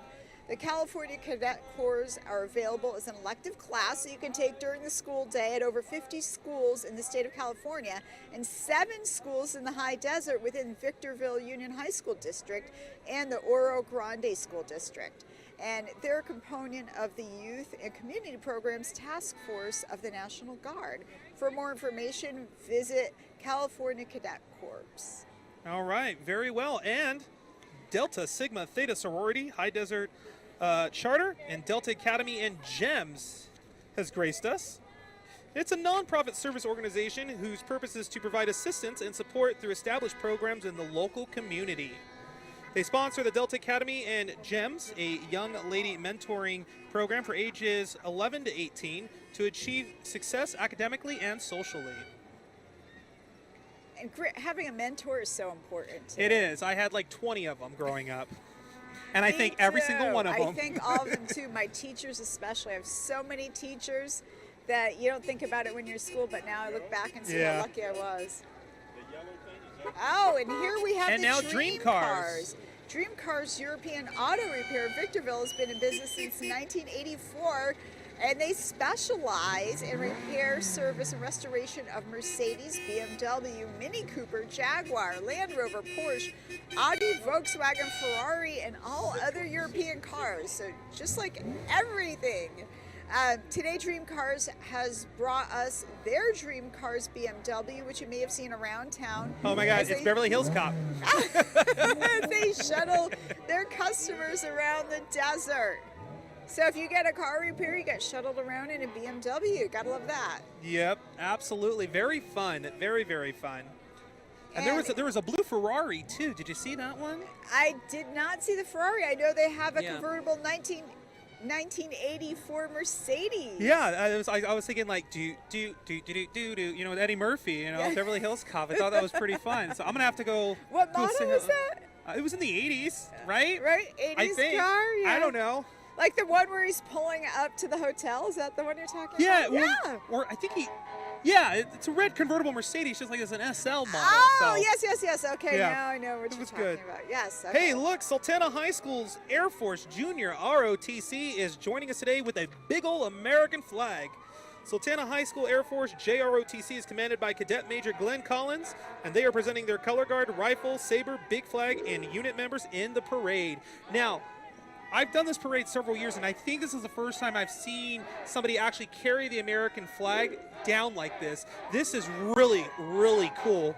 Speaker 4: The California Cadet Corps are available as an elective class that you can take during the school day at over 50 schools in the state of California and 7 schools in the high desert within Victorville Union High School District and the Oro Grande School District. And they're a component of the Youth and Community Programs Task Force of the National Guard. For more information, visit California Cadet Corps.
Speaker 2: All right, very well. And Delta Sigma Theta Sorority High Desert Charter and Delta Academy and GEMS has graced us. It's a nonprofit service organization whose purpose is to provide assistance and support through established programs in the local community. They sponsor the Delta Academy and GEMS, a young lady mentoring program for ages 11 to 18 to achieve success academically and socially.
Speaker 4: And having a mentor is so important. Too.
Speaker 2: It is. I had like 20 of them growing up. And I
Speaker 4: Me
Speaker 2: thank every
Speaker 4: too.
Speaker 2: single one of them.
Speaker 4: I thank all of them too. My teachers especially. I have so many teachers that you don't think about it when you're in school, but now I look back and see how lucky I was. Oh, and here we have
Speaker 2: and
Speaker 4: the
Speaker 2: now
Speaker 4: Dream
Speaker 2: Cars.
Speaker 4: Dream Cars European Auto Repair. Victorville has been in business since 1984, and they specialize in repair, service, and restoration of Mercedes, BMW, Mini Cooper, Jaguar, Land Rover, Porsche, Audi, Volkswagen, Ferrari, and all other European cars. So just like everything. Today, Dream Cars has brought us their Dream Cars BMW, which you may have seen around town.
Speaker 2: Oh my God, it's Beverly Hills Cop.
Speaker 4: They shuttle their customers around the desert. So if you get a car repair, you get shuttled around in a BMW. Gotta love that.
Speaker 2: Yep, absolutely. Very fun. Very, very fun. And there was a blue Ferrari too. Did you see that one?
Speaker 4: I did not see the Ferrari. I know they have a
Speaker 2: Yeah.
Speaker 4: convertible 1984 Mercedes.
Speaker 2: Yeah, I was thinking like do with Eddie Murphy,
Speaker 4: Yeah.
Speaker 2: Beverly Hills Cop. I thought that was pretty fun. So I'm gonna have to go.
Speaker 4: What
Speaker 2: go
Speaker 4: model
Speaker 2: say
Speaker 4: was
Speaker 2: hello.
Speaker 4: that?
Speaker 2: It was in the 80s, right?
Speaker 4: Right? 80s
Speaker 2: I think.
Speaker 4: car? Yeah.
Speaker 2: I don't know.
Speaker 4: Like the one where he's pulling up to the hotel? Is that the one you're talking
Speaker 2: Yeah,
Speaker 4: about?
Speaker 2: or I think it's a red convertible Mercedes, just like it's an SL model.
Speaker 4: Oh,
Speaker 2: so.
Speaker 4: yes. Okay,
Speaker 2: Yeah.
Speaker 4: now I know what
Speaker 2: It
Speaker 4: you're
Speaker 2: was
Speaker 4: talking
Speaker 2: good.
Speaker 4: about. Yes. Okay.
Speaker 2: Hey, look, Sultana High School's Air Force Junior ROTC is joining us today with a big ol' American flag. Sultana High School Air Force JROTC is commanded by Cadet Major Glenn Collins, and they are presenting their color guard, rifle, saber, big flag, and unit members in the parade. Now, I've done this parade several years, and I think this is the first time I've seen somebody actually carry the American flag down like this. This is really, really cool.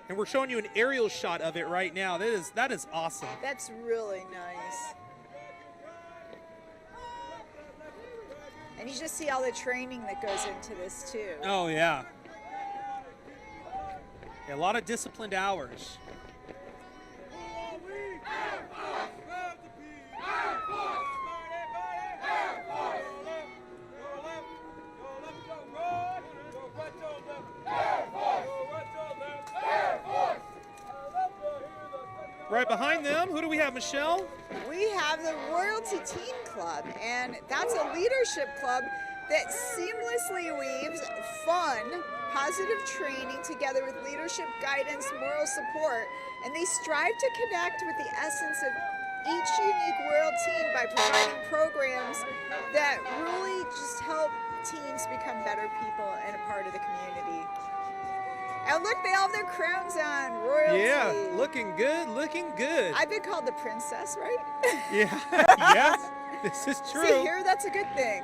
Speaker 2: And we're showing you an aerial shot of it right now. That is awesome.
Speaker 4: That's really nice. And you just see all the training that goes into this too.
Speaker 2: Oh, yeah. A lot of disciplined hours. Right behind them, who do we have, Michelle?
Speaker 4: We have the Royalty Teen Club, and that's a leadership club that seamlessly weaves fun, positive training together with leadership guidance, moral support, and they strive to connect with the essence of each unique Royal Teen by providing programs that really just help teens become better people and a part of the community. And look, they all have their crowns on, royalty.
Speaker 2: Yeah, looking good, looking good.
Speaker 4: I've been called the princess, right?
Speaker 2: Yeah, yes, this is true.
Speaker 4: See here, that's a good thing.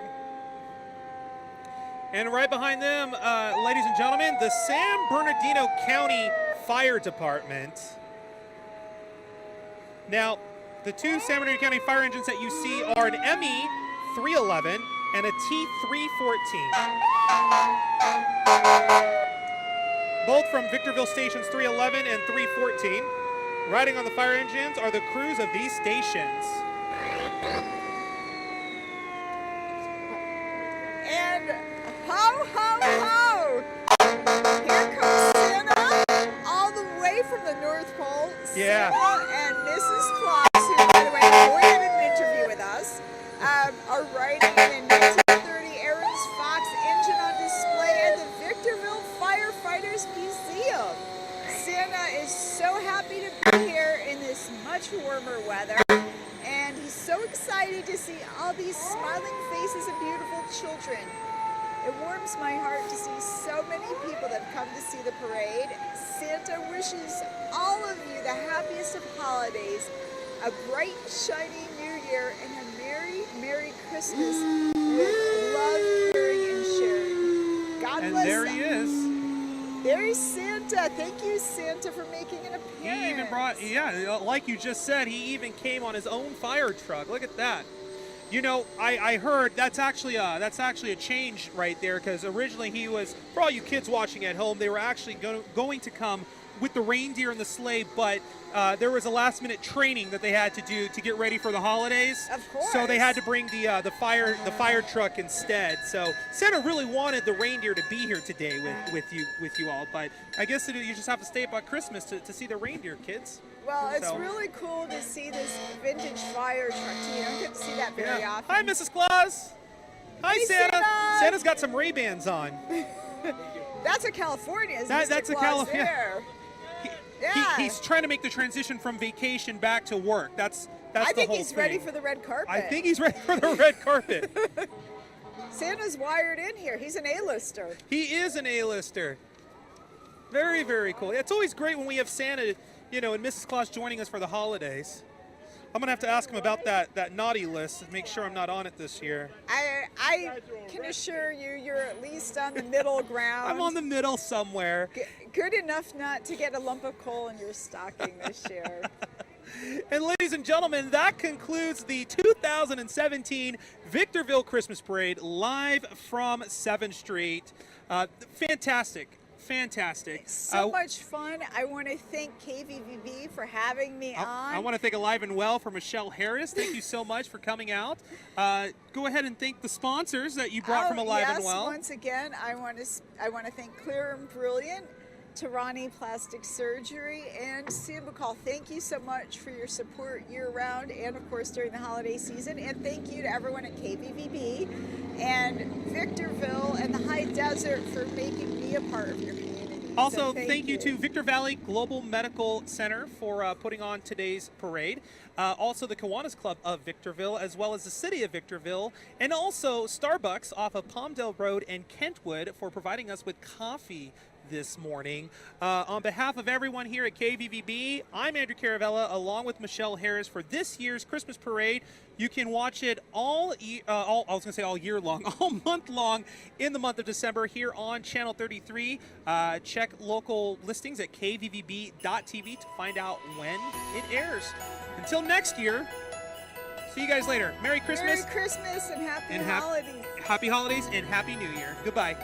Speaker 2: And right behind them, ladies and gentlemen, the San Bernardino County Fire Department. Now, the two San Bernardino County fire engines that you see are an ME 311 and a T314. Both from Victorville Stations 311 and 314. Riding on the fire engines are the crews of these stations.
Speaker 4: And ho, ho, ho! Here comes Santa, all the way from the North Pole.
Speaker 2: Yeah.
Speaker 4: Santa and Mrs. Claus, who, by the way, avoided an interview with us, are riding in a 1930 Aries Fox engine on display at the Victorville Firefighters Museum. Santa is so happy to be here in this much warmer weather, and he's so excited to see all these smiling faces and beautiful children. It warms my heart to see so many people that have come to see the parade. Santa wishes all of you the happiest of holidays, a bright, shiny new year, and a merry, merry Christmas with love, caring, and sharing. God
Speaker 2: And
Speaker 4: bless.
Speaker 2: there he is.
Speaker 4: There's Santa. Thank you, Santa, for making an appearance.
Speaker 2: He even brought, like you just said, he even came on his own fire truck. Look at that. You know, I heard that's actually a change right there, because originally he was, for all you kids watching at home, they were actually going to come with the reindeer and the sleigh, but there was a last-minute training that they had to do to get ready for the holidays.
Speaker 4: Of course.
Speaker 2: So they had to bring the fire truck instead. So Santa really wanted the reindeer to be here today with you all, but I guess you just have to stay up on Christmas to see the reindeer, kids.
Speaker 4: Well, it's
Speaker 2: So-
Speaker 4: really cool to see this vintage fire truck. You don't get to see that very
Speaker 2: Yeah.
Speaker 4: often.
Speaker 2: Hi, Mrs. Claus. Hi,
Speaker 4: Hey,
Speaker 2: Santa.
Speaker 4: Santa.
Speaker 2: Santa's got some Ray-Bans on.
Speaker 4: That's a California.
Speaker 2: That's a
Speaker 4: Claus
Speaker 2: California.
Speaker 4: there. Yeah.
Speaker 2: He's trying to make the transition from vacation back to work. That's
Speaker 4: I
Speaker 2: the
Speaker 4: think
Speaker 2: whole
Speaker 4: he's
Speaker 2: thing.
Speaker 4: ready for the red carpet.
Speaker 2: I think he's ready for the red carpet.
Speaker 4: Santa's wired in here. He's an A-lister.
Speaker 2: He is an A-lister. Very, very cool. It's always great when we have Santa, and Mrs. Claus joining us for the holidays. I'm gonna have to ask him about that naughty list and make sure I'm not on it this year.
Speaker 4: I can assure you, you're at least on the middle ground.
Speaker 2: I'm on the middle somewhere.
Speaker 4: Good enough not to get a lump of coal in your stocking this year.
Speaker 2: And ladies and gentlemen, that concludes the 2017 Victorville Christmas Parade live from 7th Street. Fantastic.
Speaker 4: So much fun. I want to thank KVVB for having me on.
Speaker 2: I want to thank Alive and Well for Michelle Harris. Thank you so much for coming out. Go ahead and thank the sponsors that you brought from Alive and Well.
Speaker 4: Once again, I want to thank Clear and Brilliant, Tarani Plastic Surgery, and Sam McCall. Thank you so much for your support year-round and, of course, during the holiday season. And thank you to everyone at KVVB and Victorville and the High Desert for making me a part of your community.
Speaker 2: Also,
Speaker 4: So
Speaker 2: thank you to Victor Valley Global Medical Center for putting on today's parade. Also, the Kiwanis Club of Victorville, as well as the City of Victorville, and also Starbucks off of Palmdale Road and Kentwood for providing us with coffee this morning. On behalf of everyone here at KVVB, I'm Andrew Caravella, along with Michelle Harris for this year's Christmas Parade. You can watch it all year long, all month long in the month of December here on Channel 33. Check local listings at KVVB.TV to find out when it airs. Until next year, see you guys later. Merry Christmas.
Speaker 4: Merry Christmas and happy
Speaker 2: And
Speaker 4: holidays.
Speaker 2: Happy holidays and Happy New Year. Goodbye.